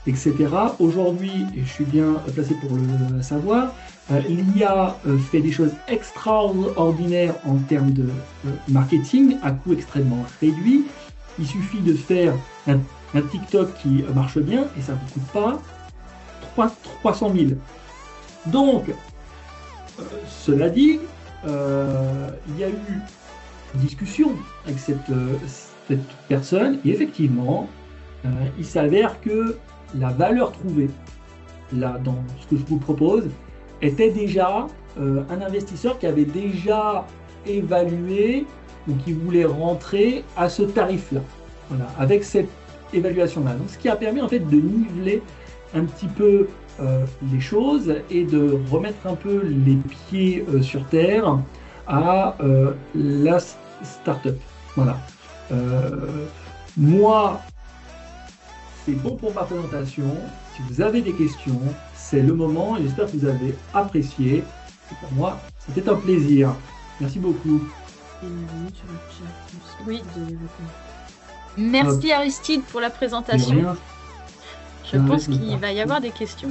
etc. Aujourd'hui, et je suis bien placé pour le savoir, l'IA fait des choses extraordinaires en termes de marketing à coût extrêmement réduit. Il suffit de faire un TikTok qui marche bien et ça ne vous coûte pas 300 000. Donc, cela dit, il y a eu discussion avec cette personne, et effectivement, il s'avère que la valeur trouvée, là, dans ce que je vous propose, était déjà un investisseur qui avait déjà évalué ou qui voulait rentrer à ce tarif-là, voilà, avec cette évaluation-là. Donc, ce qui a permis en fait de niveler un petit peu les choses et de remettre un peu les pieds sur terre à la start-up. Voilà. Moi, c'est bon pour ma présentation. Si vous avez des questions, c'est le moment. J'espère que vous avez apprécié. Et pour moi, c'était un plaisir. Merci beaucoup. Oui. Merci Aristide pour la présentation. Je pense qu'il va y avoir des questions.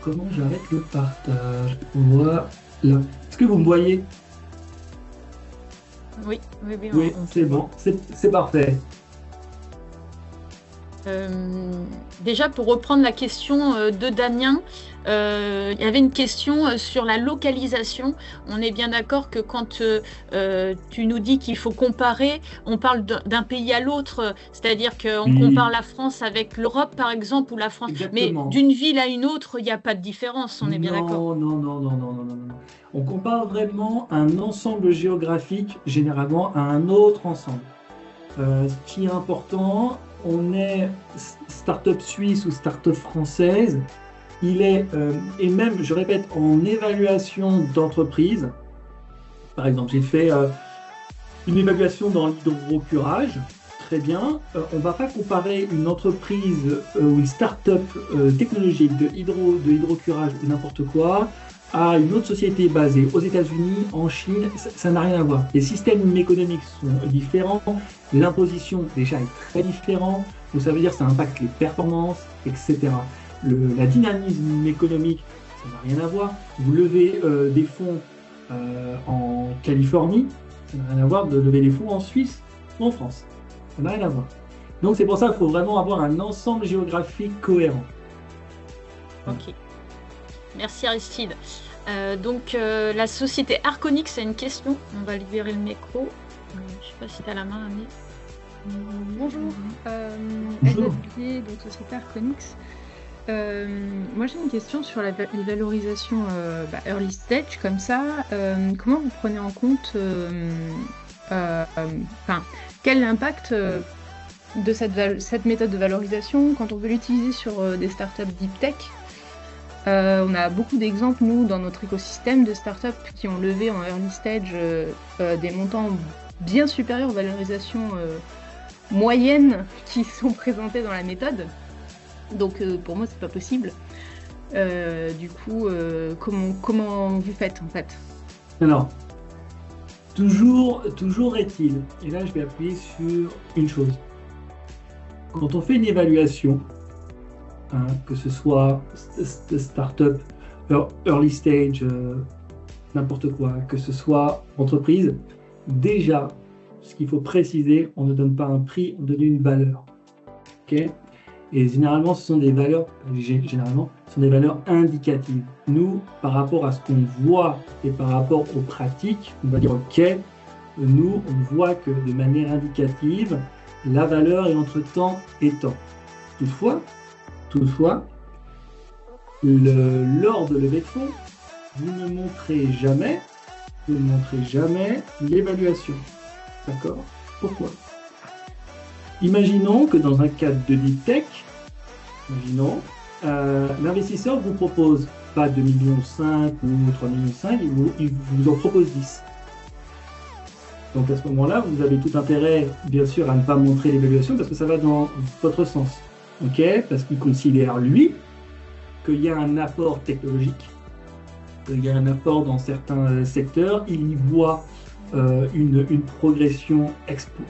Comment j'arrête le partage? Voilà. Est-ce que vous me voyez? Oui, oui, c'est bon, c'est parfait. Déjà, pour reprendre la question de Damien, il y avait une question sur la localisation. On est bien d'accord que quand tu nous dis qu'il faut comparer, on parle d'un pays à l'autre, c'est-à-dire qu'on compare la France avec l'Europe, par exemple, ou la France. Exactement. Mais d'une ville à une autre, il n'y a pas de différence, on est bien d'accord? Non. On compare vraiment un ensemble géographique, généralement, à un autre ensemble. Ce qui est important, on est start-up suisse ou start-up française, il est, et même, je répète, en évaluation d'entreprise. Par exemple, j'ai fait une évaluation dans l'hydrocurage. Très bien. On ne va pas comparer une entreprise ou une start-up technologique de hydrocurage ou n'importe quoi à une autre société basée aux États-Unis, en Chine. Ça n'a rien à voir. Les systèmes économiques sont différents. L'imposition, déjà, est très différente. Donc, ça veut dire que ça impacte les performances, etc. La dynamisme économique, ça n'a rien à voir. Vous levez des fonds en Californie, ça n'a rien à voir de lever des fonds en Suisse ou en France. Ça n'a rien à voir. Donc, c'est pour ça qu'il faut vraiment avoir un ensemble géographique cohérent. Ok. Merci Aristide. Donc, la société Arconix a une question. On va libérer le micro. Je ne sais pas si tu as la main, Annie. Bonjour. Bonjour. Donc société Arconix. Moi j'ai une question sur les valorisations early stage comme ça. Comment vous prenez en compte quel est l'impact de cette méthode de valorisation quand on veut l'utiliser sur des startups deep tech? On a beaucoup d'exemples, nous, dans notre écosystème de startups qui ont levé en early stage des montants bien supérieurs aux valorisations moyennes qui sont présentées dans la méthode. Donc, pour moi, c'est pas possible. Du coup, comment vous faites, en fait? Alors, toujours est-il, et là, je vais appuyer sur une chose. Quand on fait une évaluation, que ce soit start-up, early stage, n'importe quoi, que ce soit entreprise, déjà, ce qu'il faut préciser, on ne donne pas un prix, on donne une valeur. Okay? Et généralement, ce sont des valeurs indicatives. Nous, par rapport à ce qu'on voit et par rapport aux pratiques, on va dire OK, nous, on voit que de manière indicative, la valeur est entre temps et temps. Toutefois, lors de levée de fonds, vous ne montrez jamais l'évaluation. D'accord? Pourquoi? Imaginons que dans un cadre de deep tech, l'investisseur vous propose pas 2,5 millions ou 3,5 millions, il vous en propose 10. Donc à ce moment-là, vous avez tout intérêt, bien sûr, à ne pas montrer l'évaluation parce que ça va dans votre sens. Ok? Parce qu'il considère, lui, qu'il y a un apport technologique, qu'il y a un apport dans certains secteurs, il y voit une progression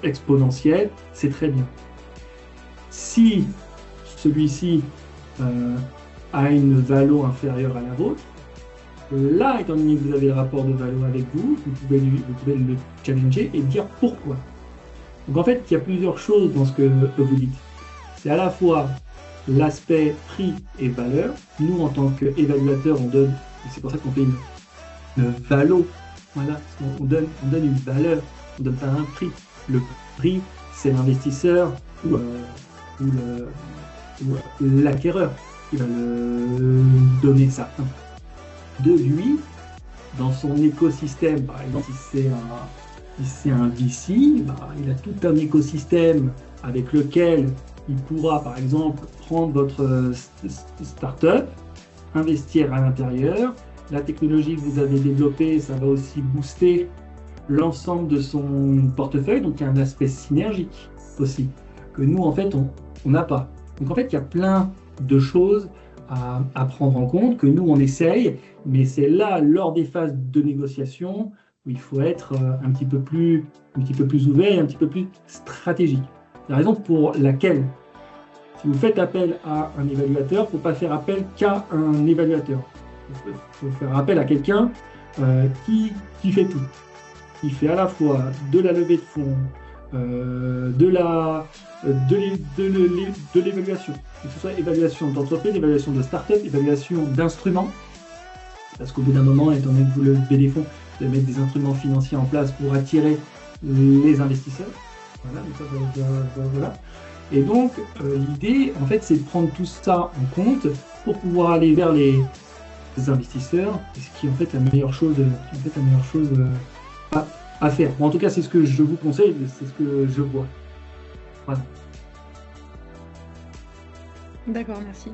exponentielle, c'est très bien. Si celui-ci a une valo inférieure à la vôtre, là, étant donné que vous avez le rapport de valo avec vous, vous pouvez le challenger et dire pourquoi. Donc en fait, il y a plusieurs choses dans ce que vous dites. C'est à la fois l'aspect prix et valeur. Nous, en tant qu'évaluateur, on donne, c'est pour ça qu'on fait une valo. Voilà, on donne une valeur, on donne pas un prix. Le prix, c'est l'investisseur ou, ou l'acquéreur qui va le donner ça. De lui, dans son écosystème, par exemple, si c'est un VC, bah, il a tout un écosystème avec lequel il pourra, par exemple, prendre votre startup, investir à l'intérieur. La technologie que vous avez développée, ça va aussi booster l'ensemble de son portefeuille, donc il y a un aspect synergique aussi, que nous, en fait, on n'a pas. Donc, en fait, il y a plein de choses à prendre en compte, que nous, on essaye, mais c'est là, lors des phases de négociation, où il faut être un petit peu plus ouvert et un petit peu plus stratégique. C'est la raison pour laquelle, si vous faites appel à un évaluateur, il ne faut pas faire appel qu'à un évaluateur. Il faut faire appel à quelqu'un qui fait tout. Qui fait à la fois de la levée de fonds, de l'évaluation, que ce soit évaluation d'entreprise, évaluation de start-up, évaluation d'instruments, parce qu'au bout d'un moment, étant donné que vous levez des fonds, vous devez mettre des instruments financiers en place pour attirer les investisseurs. Voilà, donc ça, voilà. Et donc, l'idée, en fait, c'est de prendre tout ça en compte pour pouvoir aller vers les investisseurs, ce qui est en fait la meilleure chose, à faire. Bon, en tout cas, c'est ce que je vous conseille, c'est ce que je vois. Voilà. D'accord, merci.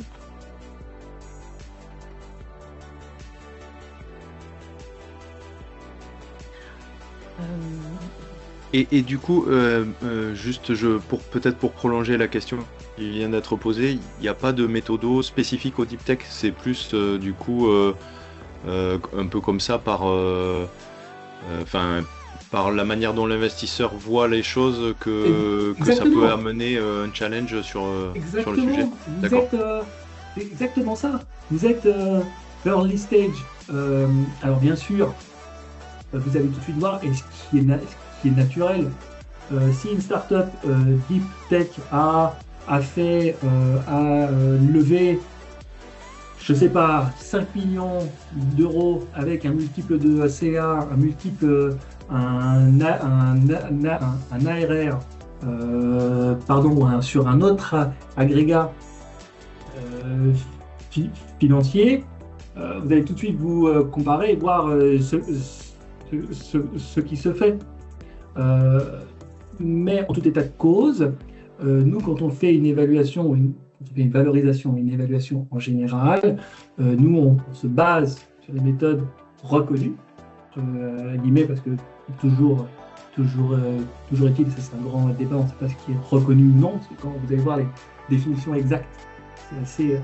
Et du coup, juste peut-être pour prolonger la question qui vient d'être posée, il n'y a pas de méthodo spécifique au deep tech, c'est plus du coup un peu comme ça par la manière dont l'investisseur voit les choses que ça peut amener un challenge sur le sujet. D'accord. C'est exactement ça. Vous êtes early stage. Alors bien sûr, vous allez tout de suite voir, et ce qui est naturel, si une startup deep tech a levé, je sais pas, 5 millions d'euros avec un multiple de CA, un multiple, un ARR, sur un autre agrégat financier, vous allez tout de suite vous comparer et voir ce qui se fait. Mais en tout état de cause, nous, quand on fait une évaluation, une valorisation, une évaluation en général, nous, on se base sur des méthodes reconnues, guillemets, parce que toujours est-il, ça c'est un grand débat, on ne sait pas ce qui est reconnu ou non, parce que quand vous allez voir les définitions exactes, c'est assez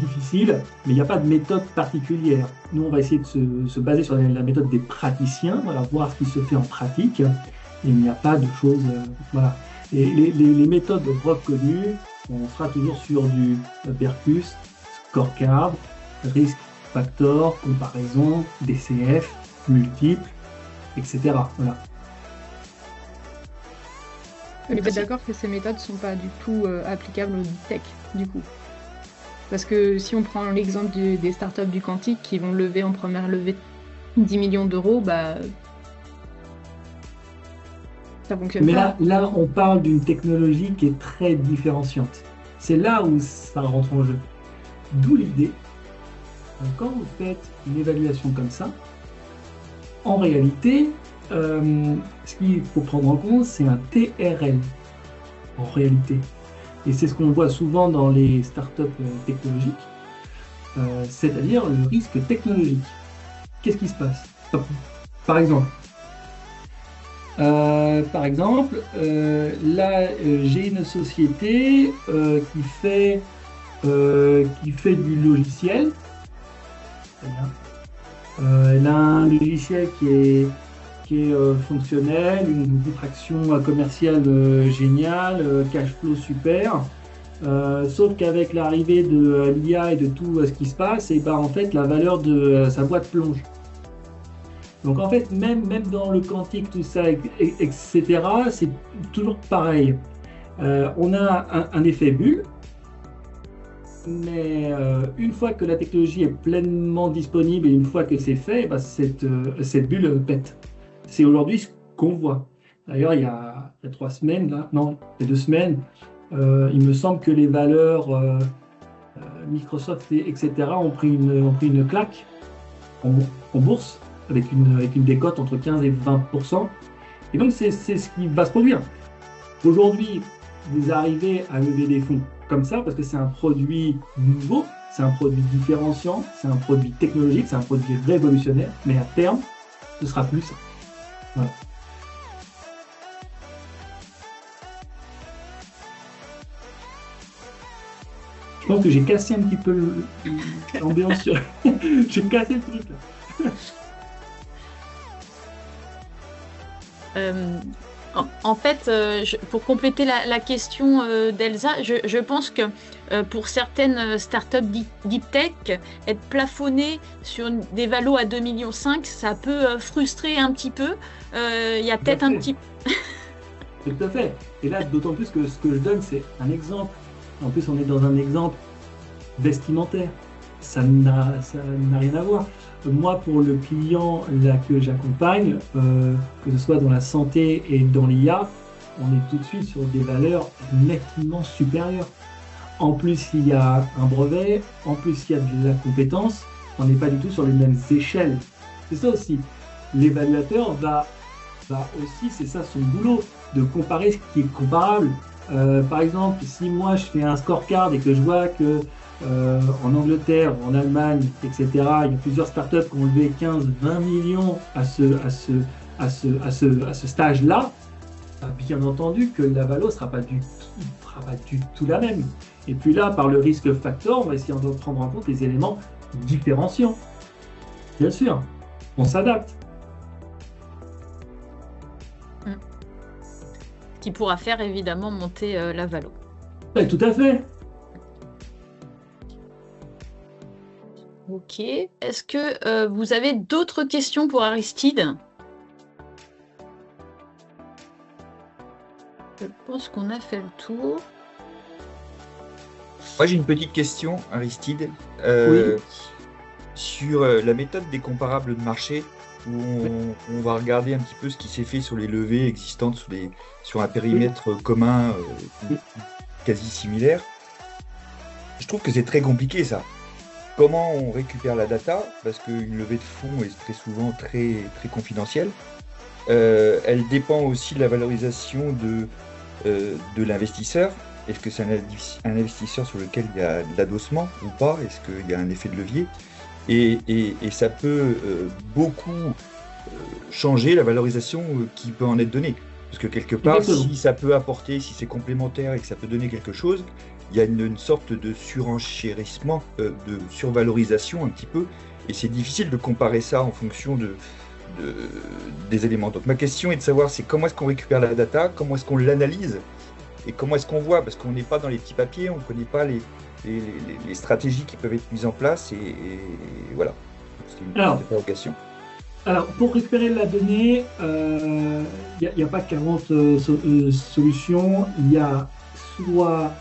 difficile, mais il n'y a pas de méthode particulière. Nous, on va essayer de se baser sur la méthode des praticiens, voilà, voir ce qui se fait en pratique, et il n'y a pas de choses... voilà. Et les méthodes reconnues, on sera toujours sur du Percus, scorecard, risk factor, comparaison, DCF, multiples, etc. Voilà. Vous êtes d'accord que ces méthodes ne sont pas du tout applicables au deep tech, du coup? Parce que si on prend l'exemple des startups du quantique qui vont lever en première levée 10 millions d'euros, bah, ça fonctionne pas. Mais là, on parle d'une technologie qui est très différenciante. C'est là où ça rentre en jeu. D'où l'idée, quand vous faites une évaluation comme ça, en réalité, ce qu'il faut prendre en compte, c'est un TRL, en réalité. Et c'est ce qu'on voit souvent dans les startups technologiques, c'est-à-dire le risque technologique. Qu'est-ce qui se passe? Par exemple, là, j'ai une société qui fait du logiciel. Elle a un logiciel qui est fonctionnel, une traction commerciale géniale, cash flow super. Sauf qu'avec l'arrivée de l'IA et de tout ce qui se passe, et ben en fait la valeur de sa boîte plonge. Donc en fait, même dans le quantique, tout ça, etc., c'est toujours pareil. On a un effet bulle, mais une fois que la technologie est pleinement disponible et une fois que c'est fait, bah, cette bulle pète. C'est aujourd'hui ce qu'on voit. D'ailleurs, il y a 3 semaines, là, non, il y a 2 semaines, il me semble que les valeurs Microsoft, etc., ont pris une claque en bourse, avec une décote entre 15 et 20%. Et donc, c'est ce qui va se produire. Aujourd'hui, vous arrivez à lever des fonds comme ça, parce que c'est un produit nouveau, c'est un produit différenciant, c'est un produit technologique, c'est un produit révolutionnaire, mais à terme, ce sera plus ça. Voilà. Je pense que j'ai cassé un petit peu l'ambiance. J'ai cassé le truc là. En fait, pour compléter la question d'Elsa, je pense que pour certaines startups deep tech, être plafonné sur des valos à 2,5 millions, ça peut frustrer un petit peu. Il y a peut-être un petit... Tout à fait. Et là, d'autant plus que ce que je donne, c'est un exemple. En plus, on est dans un exemple vestimentaire. Ça n'a rien à voir. Moi, pour le client là, que j'accompagne, que ce soit dans la santé et dans l'IA, on est tout de suite sur des valeurs nettement supérieures. En plus, il y a un brevet, en plus, il y a de la compétence, on n'est pas du tout sur les mêmes échelles. C'est ça aussi. L'évaluateur va aussi, c'est ça son boulot, de comparer ce qui est comparable. Par exemple, si moi je fais un scorecard et que je vois que en Angleterre, en Allemagne, etc., il y a plusieurs startups qui ont levé 15-20 millions à ce stage-là, bien entendu que la valo ne sera pas du tout la même. Et puis là, par le risque factor, on va essayer de prendre en compte les éléments différenciants. Bien sûr, on s'adapte. Qui pourra faire évidemment monter la valo. Ouais, tout à fait. Ok. Est-ce que vous avez d'autres questions pour Aristide? Je pense qu'on a fait le tour. Moi, j'ai une petite question, Aristide, Oui. sur la méthode des comparables de marché, où on va regarder un petit peu ce qui s'est fait sur les levées existantes sur un périmètre commun quasi similaire. Je trouve que c'est très compliqué, ça. Comment on récupère la data? Parce qu'une levée de fonds est très souvent très, très confidentielle. Elle dépend aussi de la valorisation de l'investisseur. Est-ce que c'est un investisseur sur lequel il y a de l'adossement ou pas? Est-ce qu'il y a un effet de levier? Et ça peut beaucoup changer la valorisation qui peut en être donnée. Parce que quelque part, Exactement. si ça peut apporter, si c'est complémentaire et que ça peut donner quelque chose, il y a une sorte de surenchérissement, de survalorisation un petit peu. Et c'est difficile de comparer ça en fonction des éléments. Donc ma question est de savoir, c'est comment est-ce qu'on récupère la data, comment est-ce qu'on l'analyse et comment est-ce qu'on voit, parce qu'on n'est pas dans les petits papiers, on ne connaît pas les stratégies qui peuvent être mises en place et voilà. C'est une interrogation. Alors, pour récupérer la donnée, il n'y a pas 40 solutions. Il y a soit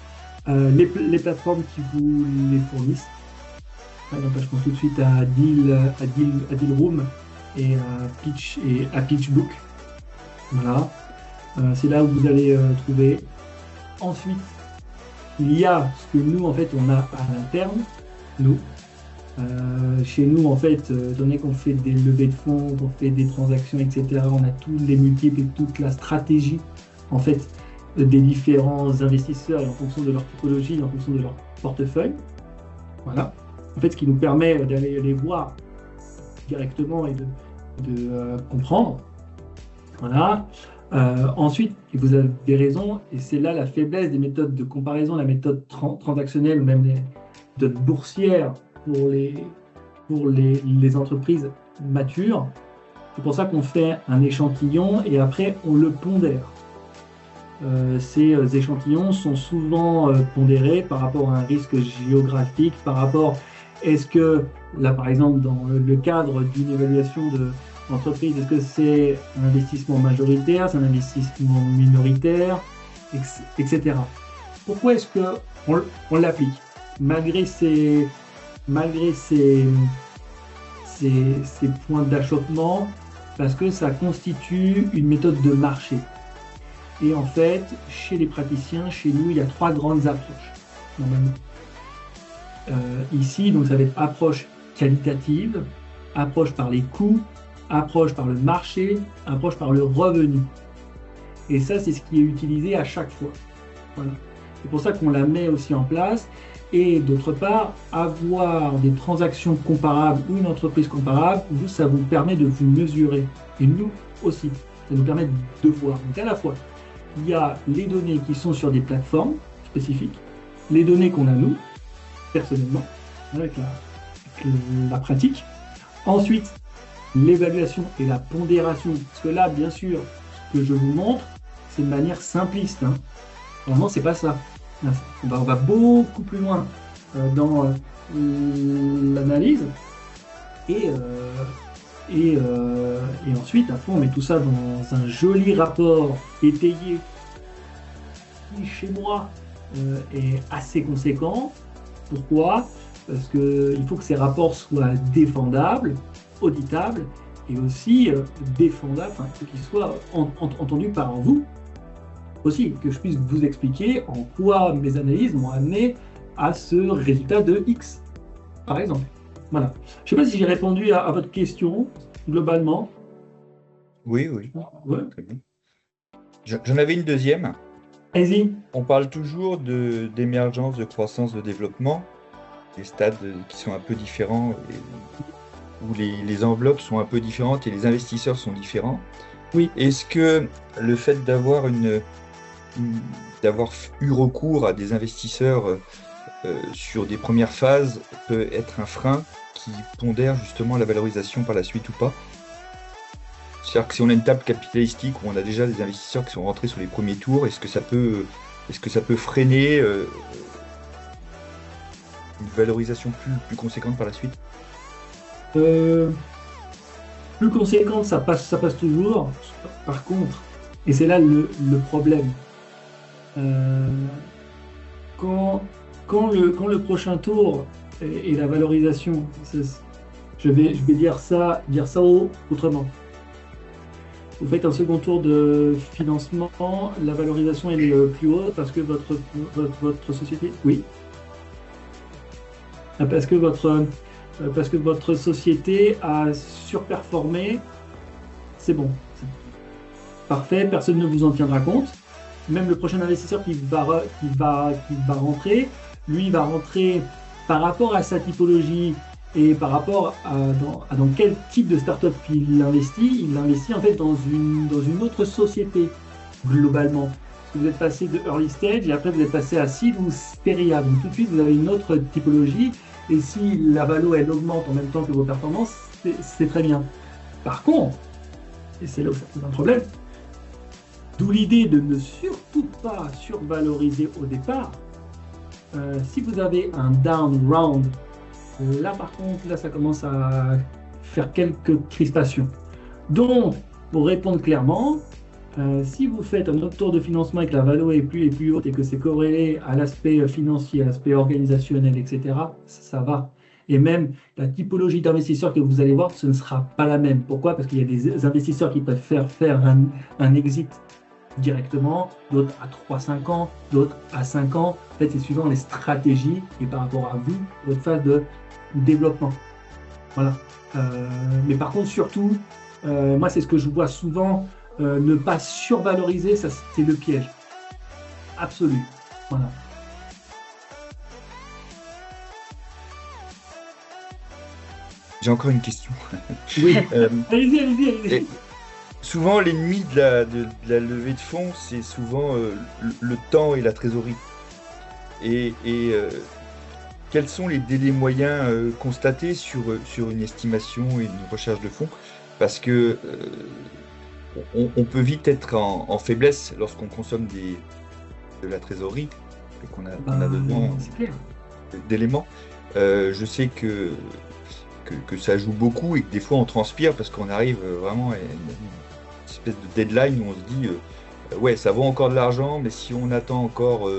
les plateformes qui vous les fournissent. Par exemple, je pense tout de suite à Dealroom et à PitchBook. Voilà. C'est là où vous allez trouver. Ensuite, il y a ce que nous, en fait, on a à l'interne, nous. Chez nous, en fait, étant donné qu'on fait des levées de fonds, qu'on fait des transactions, etc., on a tous les multiples et toute la stratégie, en fait, des différents investisseurs et en fonction de leur typologie, en fonction de leur portefeuille. Voilà. En fait, ce qui nous permet d'aller les voir directement et de comprendre. Voilà. Ensuite, vous avez raison, et c'est là la faiblesse des méthodes de comparaison, la méthode transactionnelle ou même les méthodes boursières pour les entreprises matures. C'est pour ça qu'on fait un échantillon et après on le pondère. Ces échantillons sont souvent pondérés par rapport à un risque géographique, par rapport, est-ce que, là par exemple dans le cadre d'une évaluation d'entreprise, est-ce que c'est un investissement majoritaire, c'est un investissement minoritaire, etc. Pourquoi est-ce qu'on l'applique malgré ces points d'achoppement? Parce que ça constitue une méthode de marché. Et en fait, chez les praticiens, chez nous, il y a 3 grandes approches, normalement. Ici, donc ça va être approche qualitative, approche par les coûts, approche par le marché, approche par le revenu. Et ça, c'est ce qui est utilisé à chaque fois. Voilà. C'est pour ça qu'on la met aussi en place. Et d'autre part, avoir des transactions comparables ou une entreprise comparable, vous, ça vous permet de vous mesurer. Et nous aussi, ça nous permet de voir. Donc à la fois, il y a les données qui sont sur des plateformes spécifiques, les données qu'on a nous, personnellement, avec la pratique. Ensuite, l'évaluation et la pondération. Parce que là, bien sûr, ce que je vous montre, c'est de manière simpliste. Hein. Vraiment, c'est pas ça. On va beaucoup plus loin dans l'analyse. Et ensuite, après, on met tout ça dans un joli rapport étayé qui, chez moi, est assez conséquent. Pourquoi? Parce qu'il faut que ces rapports soient défendables, auditables, et aussi défendables, il faut qu'ils soient entendus par vous aussi, que je puisse vous expliquer en quoi mes analyses m'ont amené à ce résultat de X, par exemple. Voilà. Je ne sais pas si j'ai répondu à votre question, globalement. Oui. Ouais. Très bien. J'en avais une deuxième. Allez-y. On parle toujours d'émergence, de croissance, de développement, des stades qui sont un peu différents, où les enveloppes sont un peu différentes et les investisseurs sont différents. Oui. Est-ce que le fait d'avoir eu recours à des investisseurs sur des premières phases peut être un frein qui pondère justement la valorisation par la suite ou pas? C'est-à-dire que si on a une table capitalistique où on a déjà des investisseurs qui sont rentrés sur les premiers tours, est-ce que ça peut freiner une valorisation plus conséquente par la suite? Plus conséquente, ça passe toujours. Par contre, et c'est là le problème, quand le prochain tour et la valorisation, je vais dire ça autrement. Vous faites un second tour de financement, la valorisation est plus haute parce que votre société, oui, parce que votre société a surperformé, c'est bon, parfait, personne ne vous en tiendra compte. Même le prochain investisseur qui va rentrer, lui va rentrer par rapport à sa typologie et par rapport à dans quel type de start-up il investit en fait dans une autre société globalement. Parce que vous êtes passé de early stage et après vous êtes passé à seed ou series A. Donc tout de suite vous avez une autre typologie et si la valo elle augmente en même temps que vos performances, c'est très bien. Par contre, et c'est là où ça pose un problème, d'où l'idée de ne surtout pas survaloriser au départ. Si vous avez un down round, là par contre, là ça commence à faire quelques crispations. Donc, pour répondre clairement, si vous faites un autre tour de financement et que la valo est plus haute et que c'est corrélé à l'aspect financier, à l'aspect organisationnel, etc., ça va. Et même la typologie d'investisseurs que vous allez voir, ce ne sera pas la même. Pourquoi? Parce qu'il y a des investisseurs qui préfèrent faire un exit directement, d'autres à 3-5 ans, d'autres à 5 ans. En fait, c'est suivant les stratégies et par rapport à vous, votre phase de développement. Voilà. Mais par contre, surtout, moi, c'est ce que je vois souvent, ne pas survaloriser, ça, c'est le piège. Absolu. Voilà. J'ai encore une question. Oui. Allez-y. Souvent, l'ennemi de la levée de fonds, c'est souvent le temps et la trésorerie. Et quels sont les délais moyens constatés sur une estimation et une recherche de fonds? Parce que on peut vite être en faiblesse lorsqu'on consomme de la trésorerie et qu'on a besoin d'éléments. Je sais que ça joue beaucoup et que des fois on transpire parce qu'on arrive vraiment à une espèce de deadline où on se dit ouais, ça vaut encore de l'argent, mais si on attend encore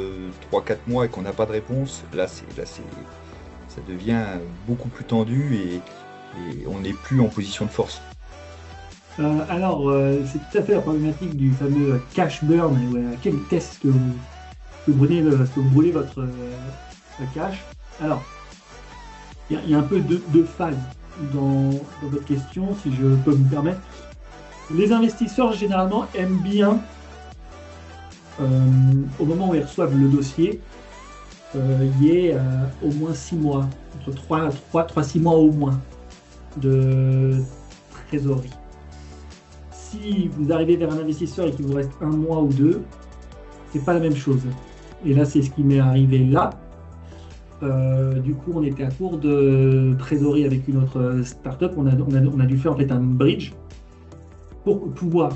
3-4 mois et qu'on n'a pas de réponse, là ça devient beaucoup plus tendu et on n'est plus en position de force. C'est tout à fait la problématique du fameux cash burn. À quelle vitesse est-ce que vous brûlez votre cash? Alors, il y a un peu deux phases dans votre question, si je peux me permettre. Les investisseurs, généralement, aiment bien, au moment où ils reçoivent le dossier, il y ait au moins 6 mois, entre 3-6 mois au moins de trésorerie. Si vous arrivez vers un investisseur et qu'il vous reste 1 mois ou 2, c'est pas la même chose. Et là, c'est ce qui m'est arrivé là. Du coup, on était à court de trésorerie avec une autre startup. On a dû faire en fait un bridge pour pouvoir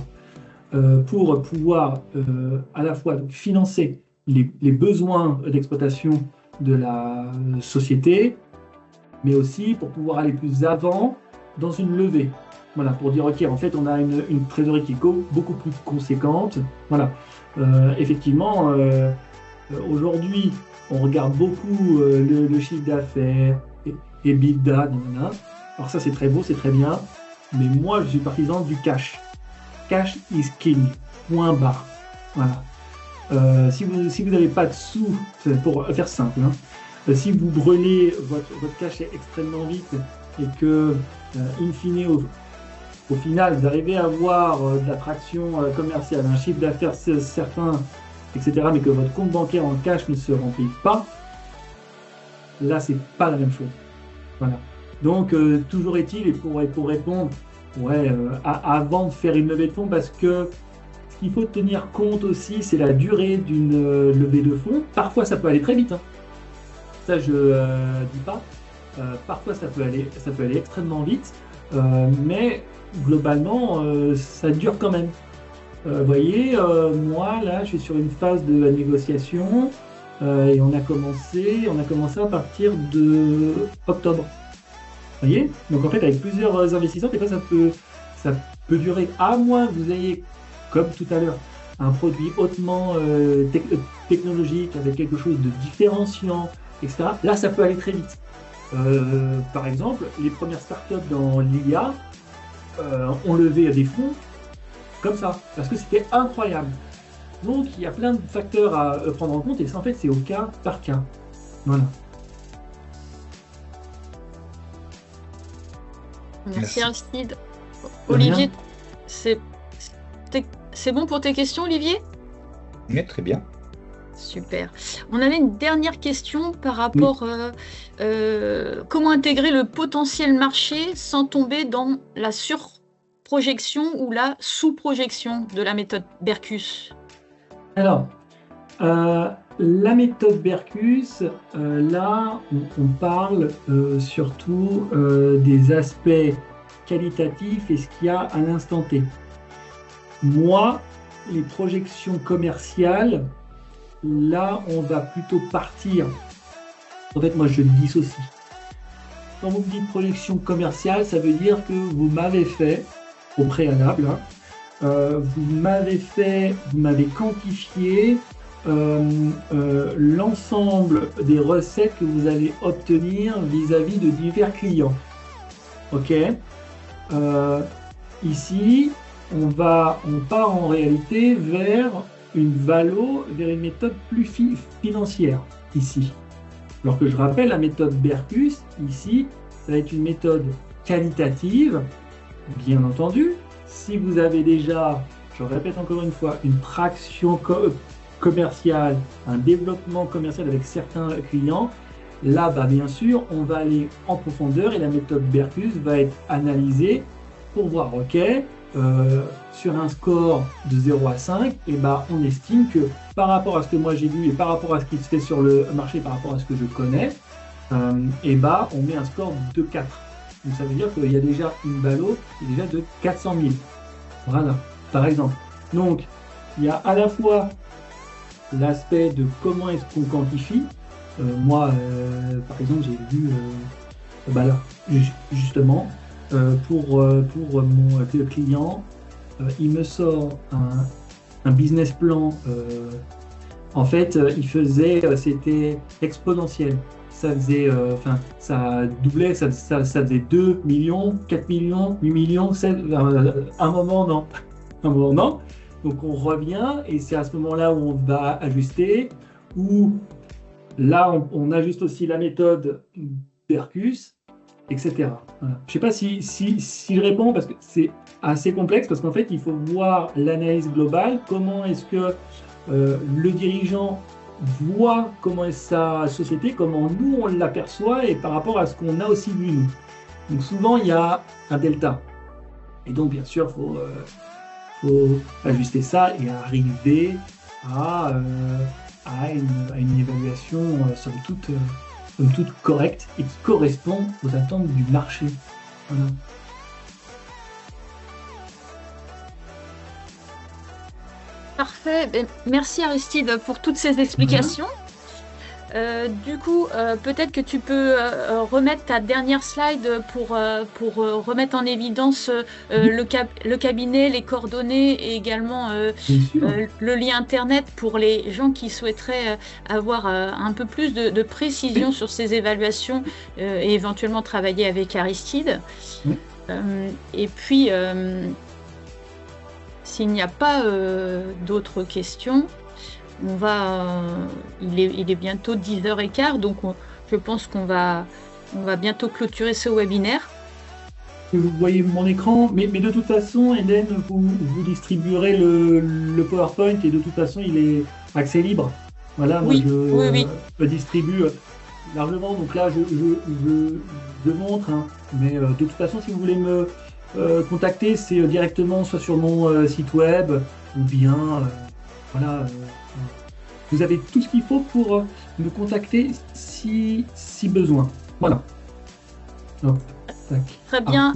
à la fois financer les besoins d'exploitation de la société, mais aussi pour pouvoir aller plus avant dans une levée. Voilà, pour dire, OK, en fait, on a une trésorerie qui est beaucoup plus conséquente. Voilà. Effectivement, aujourd'hui, on regarde beaucoup le chiffre d'affaires et EBITDA, nanana. Alors ça, c'est très beau, c'est très bien. Mais moi, je suis partisan du cash. Cash is king. Point barre. Voilà. Si vous n'avez pas de sous, pour faire simple, hein, si vous brûlez votre cash extrêmement vite et que, in fine, au final, vous arrivez à avoir de l'attraction commerciale, un chiffre d'affaires certain, etc., mais que votre compte bancaire en cash ne se remplit pas, là, c'est pas la même chose. Voilà. Donc, toujours est-il, et pour répondre, avant de faire une levée de fonds, parce que ce qu'il faut tenir compte aussi, c'est la durée d'une levée de fonds. Parfois, ça peut aller très vite. Hein. Ça, je dis pas. Parfois, ça peut aller extrêmement vite, mais globalement, ça dure quand même. Vous voyez, moi, là, je suis sur une phase de négociation et on a commencé à partir de octobre. Vous voyez? Donc, en fait, avec plusieurs investisseurs, des fois, ça peut durer, à moins que vous ayez, comme tout à l'heure, un produit hautement technologique avec quelque chose de différenciant, etc. Là, ça peut aller très vite. Par exemple, les premières startups dans l'IA ont levé des fonds comme ça, parce que c'était incroyable. Donc, il y a plein de facteurs à prendre en compte, et ça, en fait, c'est au cas par cas. Voilà. Merci Aristide. Olivier, c'est bon pour tes questions, Olivier? Oui, très bien. Super. On avait une dernière question par rapport comment intégrer le potentiel marché sans tomber dans la surprojection ou la sous-projection de la méthode Berkus. Alors, la méthode Berkus, là, on parle surtout des aspects qualitatifs et ce qu'il y a à l'instant T. Moi, les projections commerciales, là, on va plutôt partir. En fait, moi, je dissocie. Quand vous me dites projection commerciale, ça veut dire que vous m'avez fait, au préalable, vous m'avez quantifié l'ensemble des recettes que vous allez obtenir vis-à-vis de divers clients. OK. Ici, on part en réalité vers vers une méthode plus financière, ici. Alors que je rappelle, la méthode Berkus, ici, ça va être une méthode qualitative, bien entendu. Si vous avez déjà, je répète encore une fois, une traction commerciale, un développement commercial avec certains clients, là, bien sûr, on va aller en profondeur et la méthode Berkus va être analysée pour voir, OK, sur un score de 0 à 5, on estime que par rapport à ce que moi j'ai vu et par rapport à ce qui se fait sur le marché, par rapport à ce que je connais, on met un score de 4. Donc ça veut dire qu'il y a déjà une valo qui est déjà de 400 000. Voilà, par exemple. Donc, il y a à la fois l'aspect de comment est-ce qu'on quantifie. Moi, par exemple, j'ai vu, là, justement, pour mon client, il me sort un business plan. En fait, c'était exponentiel. ça faisait, ça doublait, ça faisait 2 millions, 4 millions, 8 millions, un moment non, un moment non. Donc on revient et c'est à ce moment-là où on va ajuster, où là on ajuste aussi la méthode Percus, etc. Voilà. Je ne sais pas si je réponds parce que c'est assez complexe, parce qu'en fait il faut voir l'analyse globale, comment est-ce que le dirigeant voit comment est sa société, comment nous on l'aperçoit et par rapport à ce qu'on a aussi vu nous. Donc souvent il y a un delta. Et donc bien sûr faut ajuster ça et arriver à une évaluation somme toute correcte et qui correspond aux attentes du marché. Voilà. Parfait. Merci Aristide pour toutes ces explications. Du coup, peut-être que tu peux remettre ta dernière slide pour remettre en évidence le cabinet, les coordonnées et également le lien Internet pour les gens qui souhaiteraient avoir un peu plus de précision sur ces évaluations et éventuellement travailler avec Aristide. Et puis, s'il n'y a pas d'autres questions, il est bientôt 10h15, donc je pense qu'on va bientôt clôturer ce webinaire. Vous voyez mon écran, mais de toute façon, Hélène, vous distribuerez le PowerPoint et de toute façon, il est accès libre. Voilà, oui, moi oui. je distribue largement, donc là je montre, hein, mais de toute façon, si vous voulez me contacter, c'est directement soit sur mon site web ou bien voilà. Vous avez tout ce qu'il faut pour me contacter si besoin. Voilà. Hop, tac. Très bien.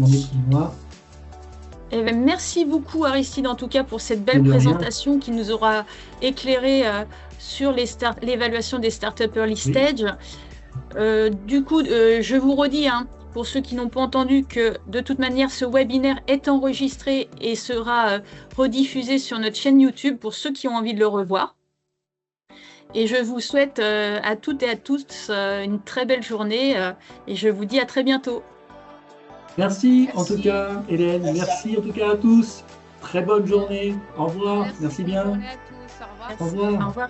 Eh bien, merci beaucoup Aristide en tout cas pour cette belle présentation qui nous aura éclairé sur l'évaluation des startups early stage. Du coup, je vous redis, hein, pour ceux qui n'ont pas entendu, que de toute manière, ce webinaire est enregistré et sera rediffusé sur notre chaîne YouTube pour ceux qui ont envie de le revoir. Et je vous souhaite à toutes et à tous une très belle journée et je vous dis à très bientôt. Merci en tout cas, Hélène. Merci en tout cas à tous. Très bonne journée. Au revoir. Merci bien. Bonne journée à tous. Au revoir. Au revoir. Au revoir.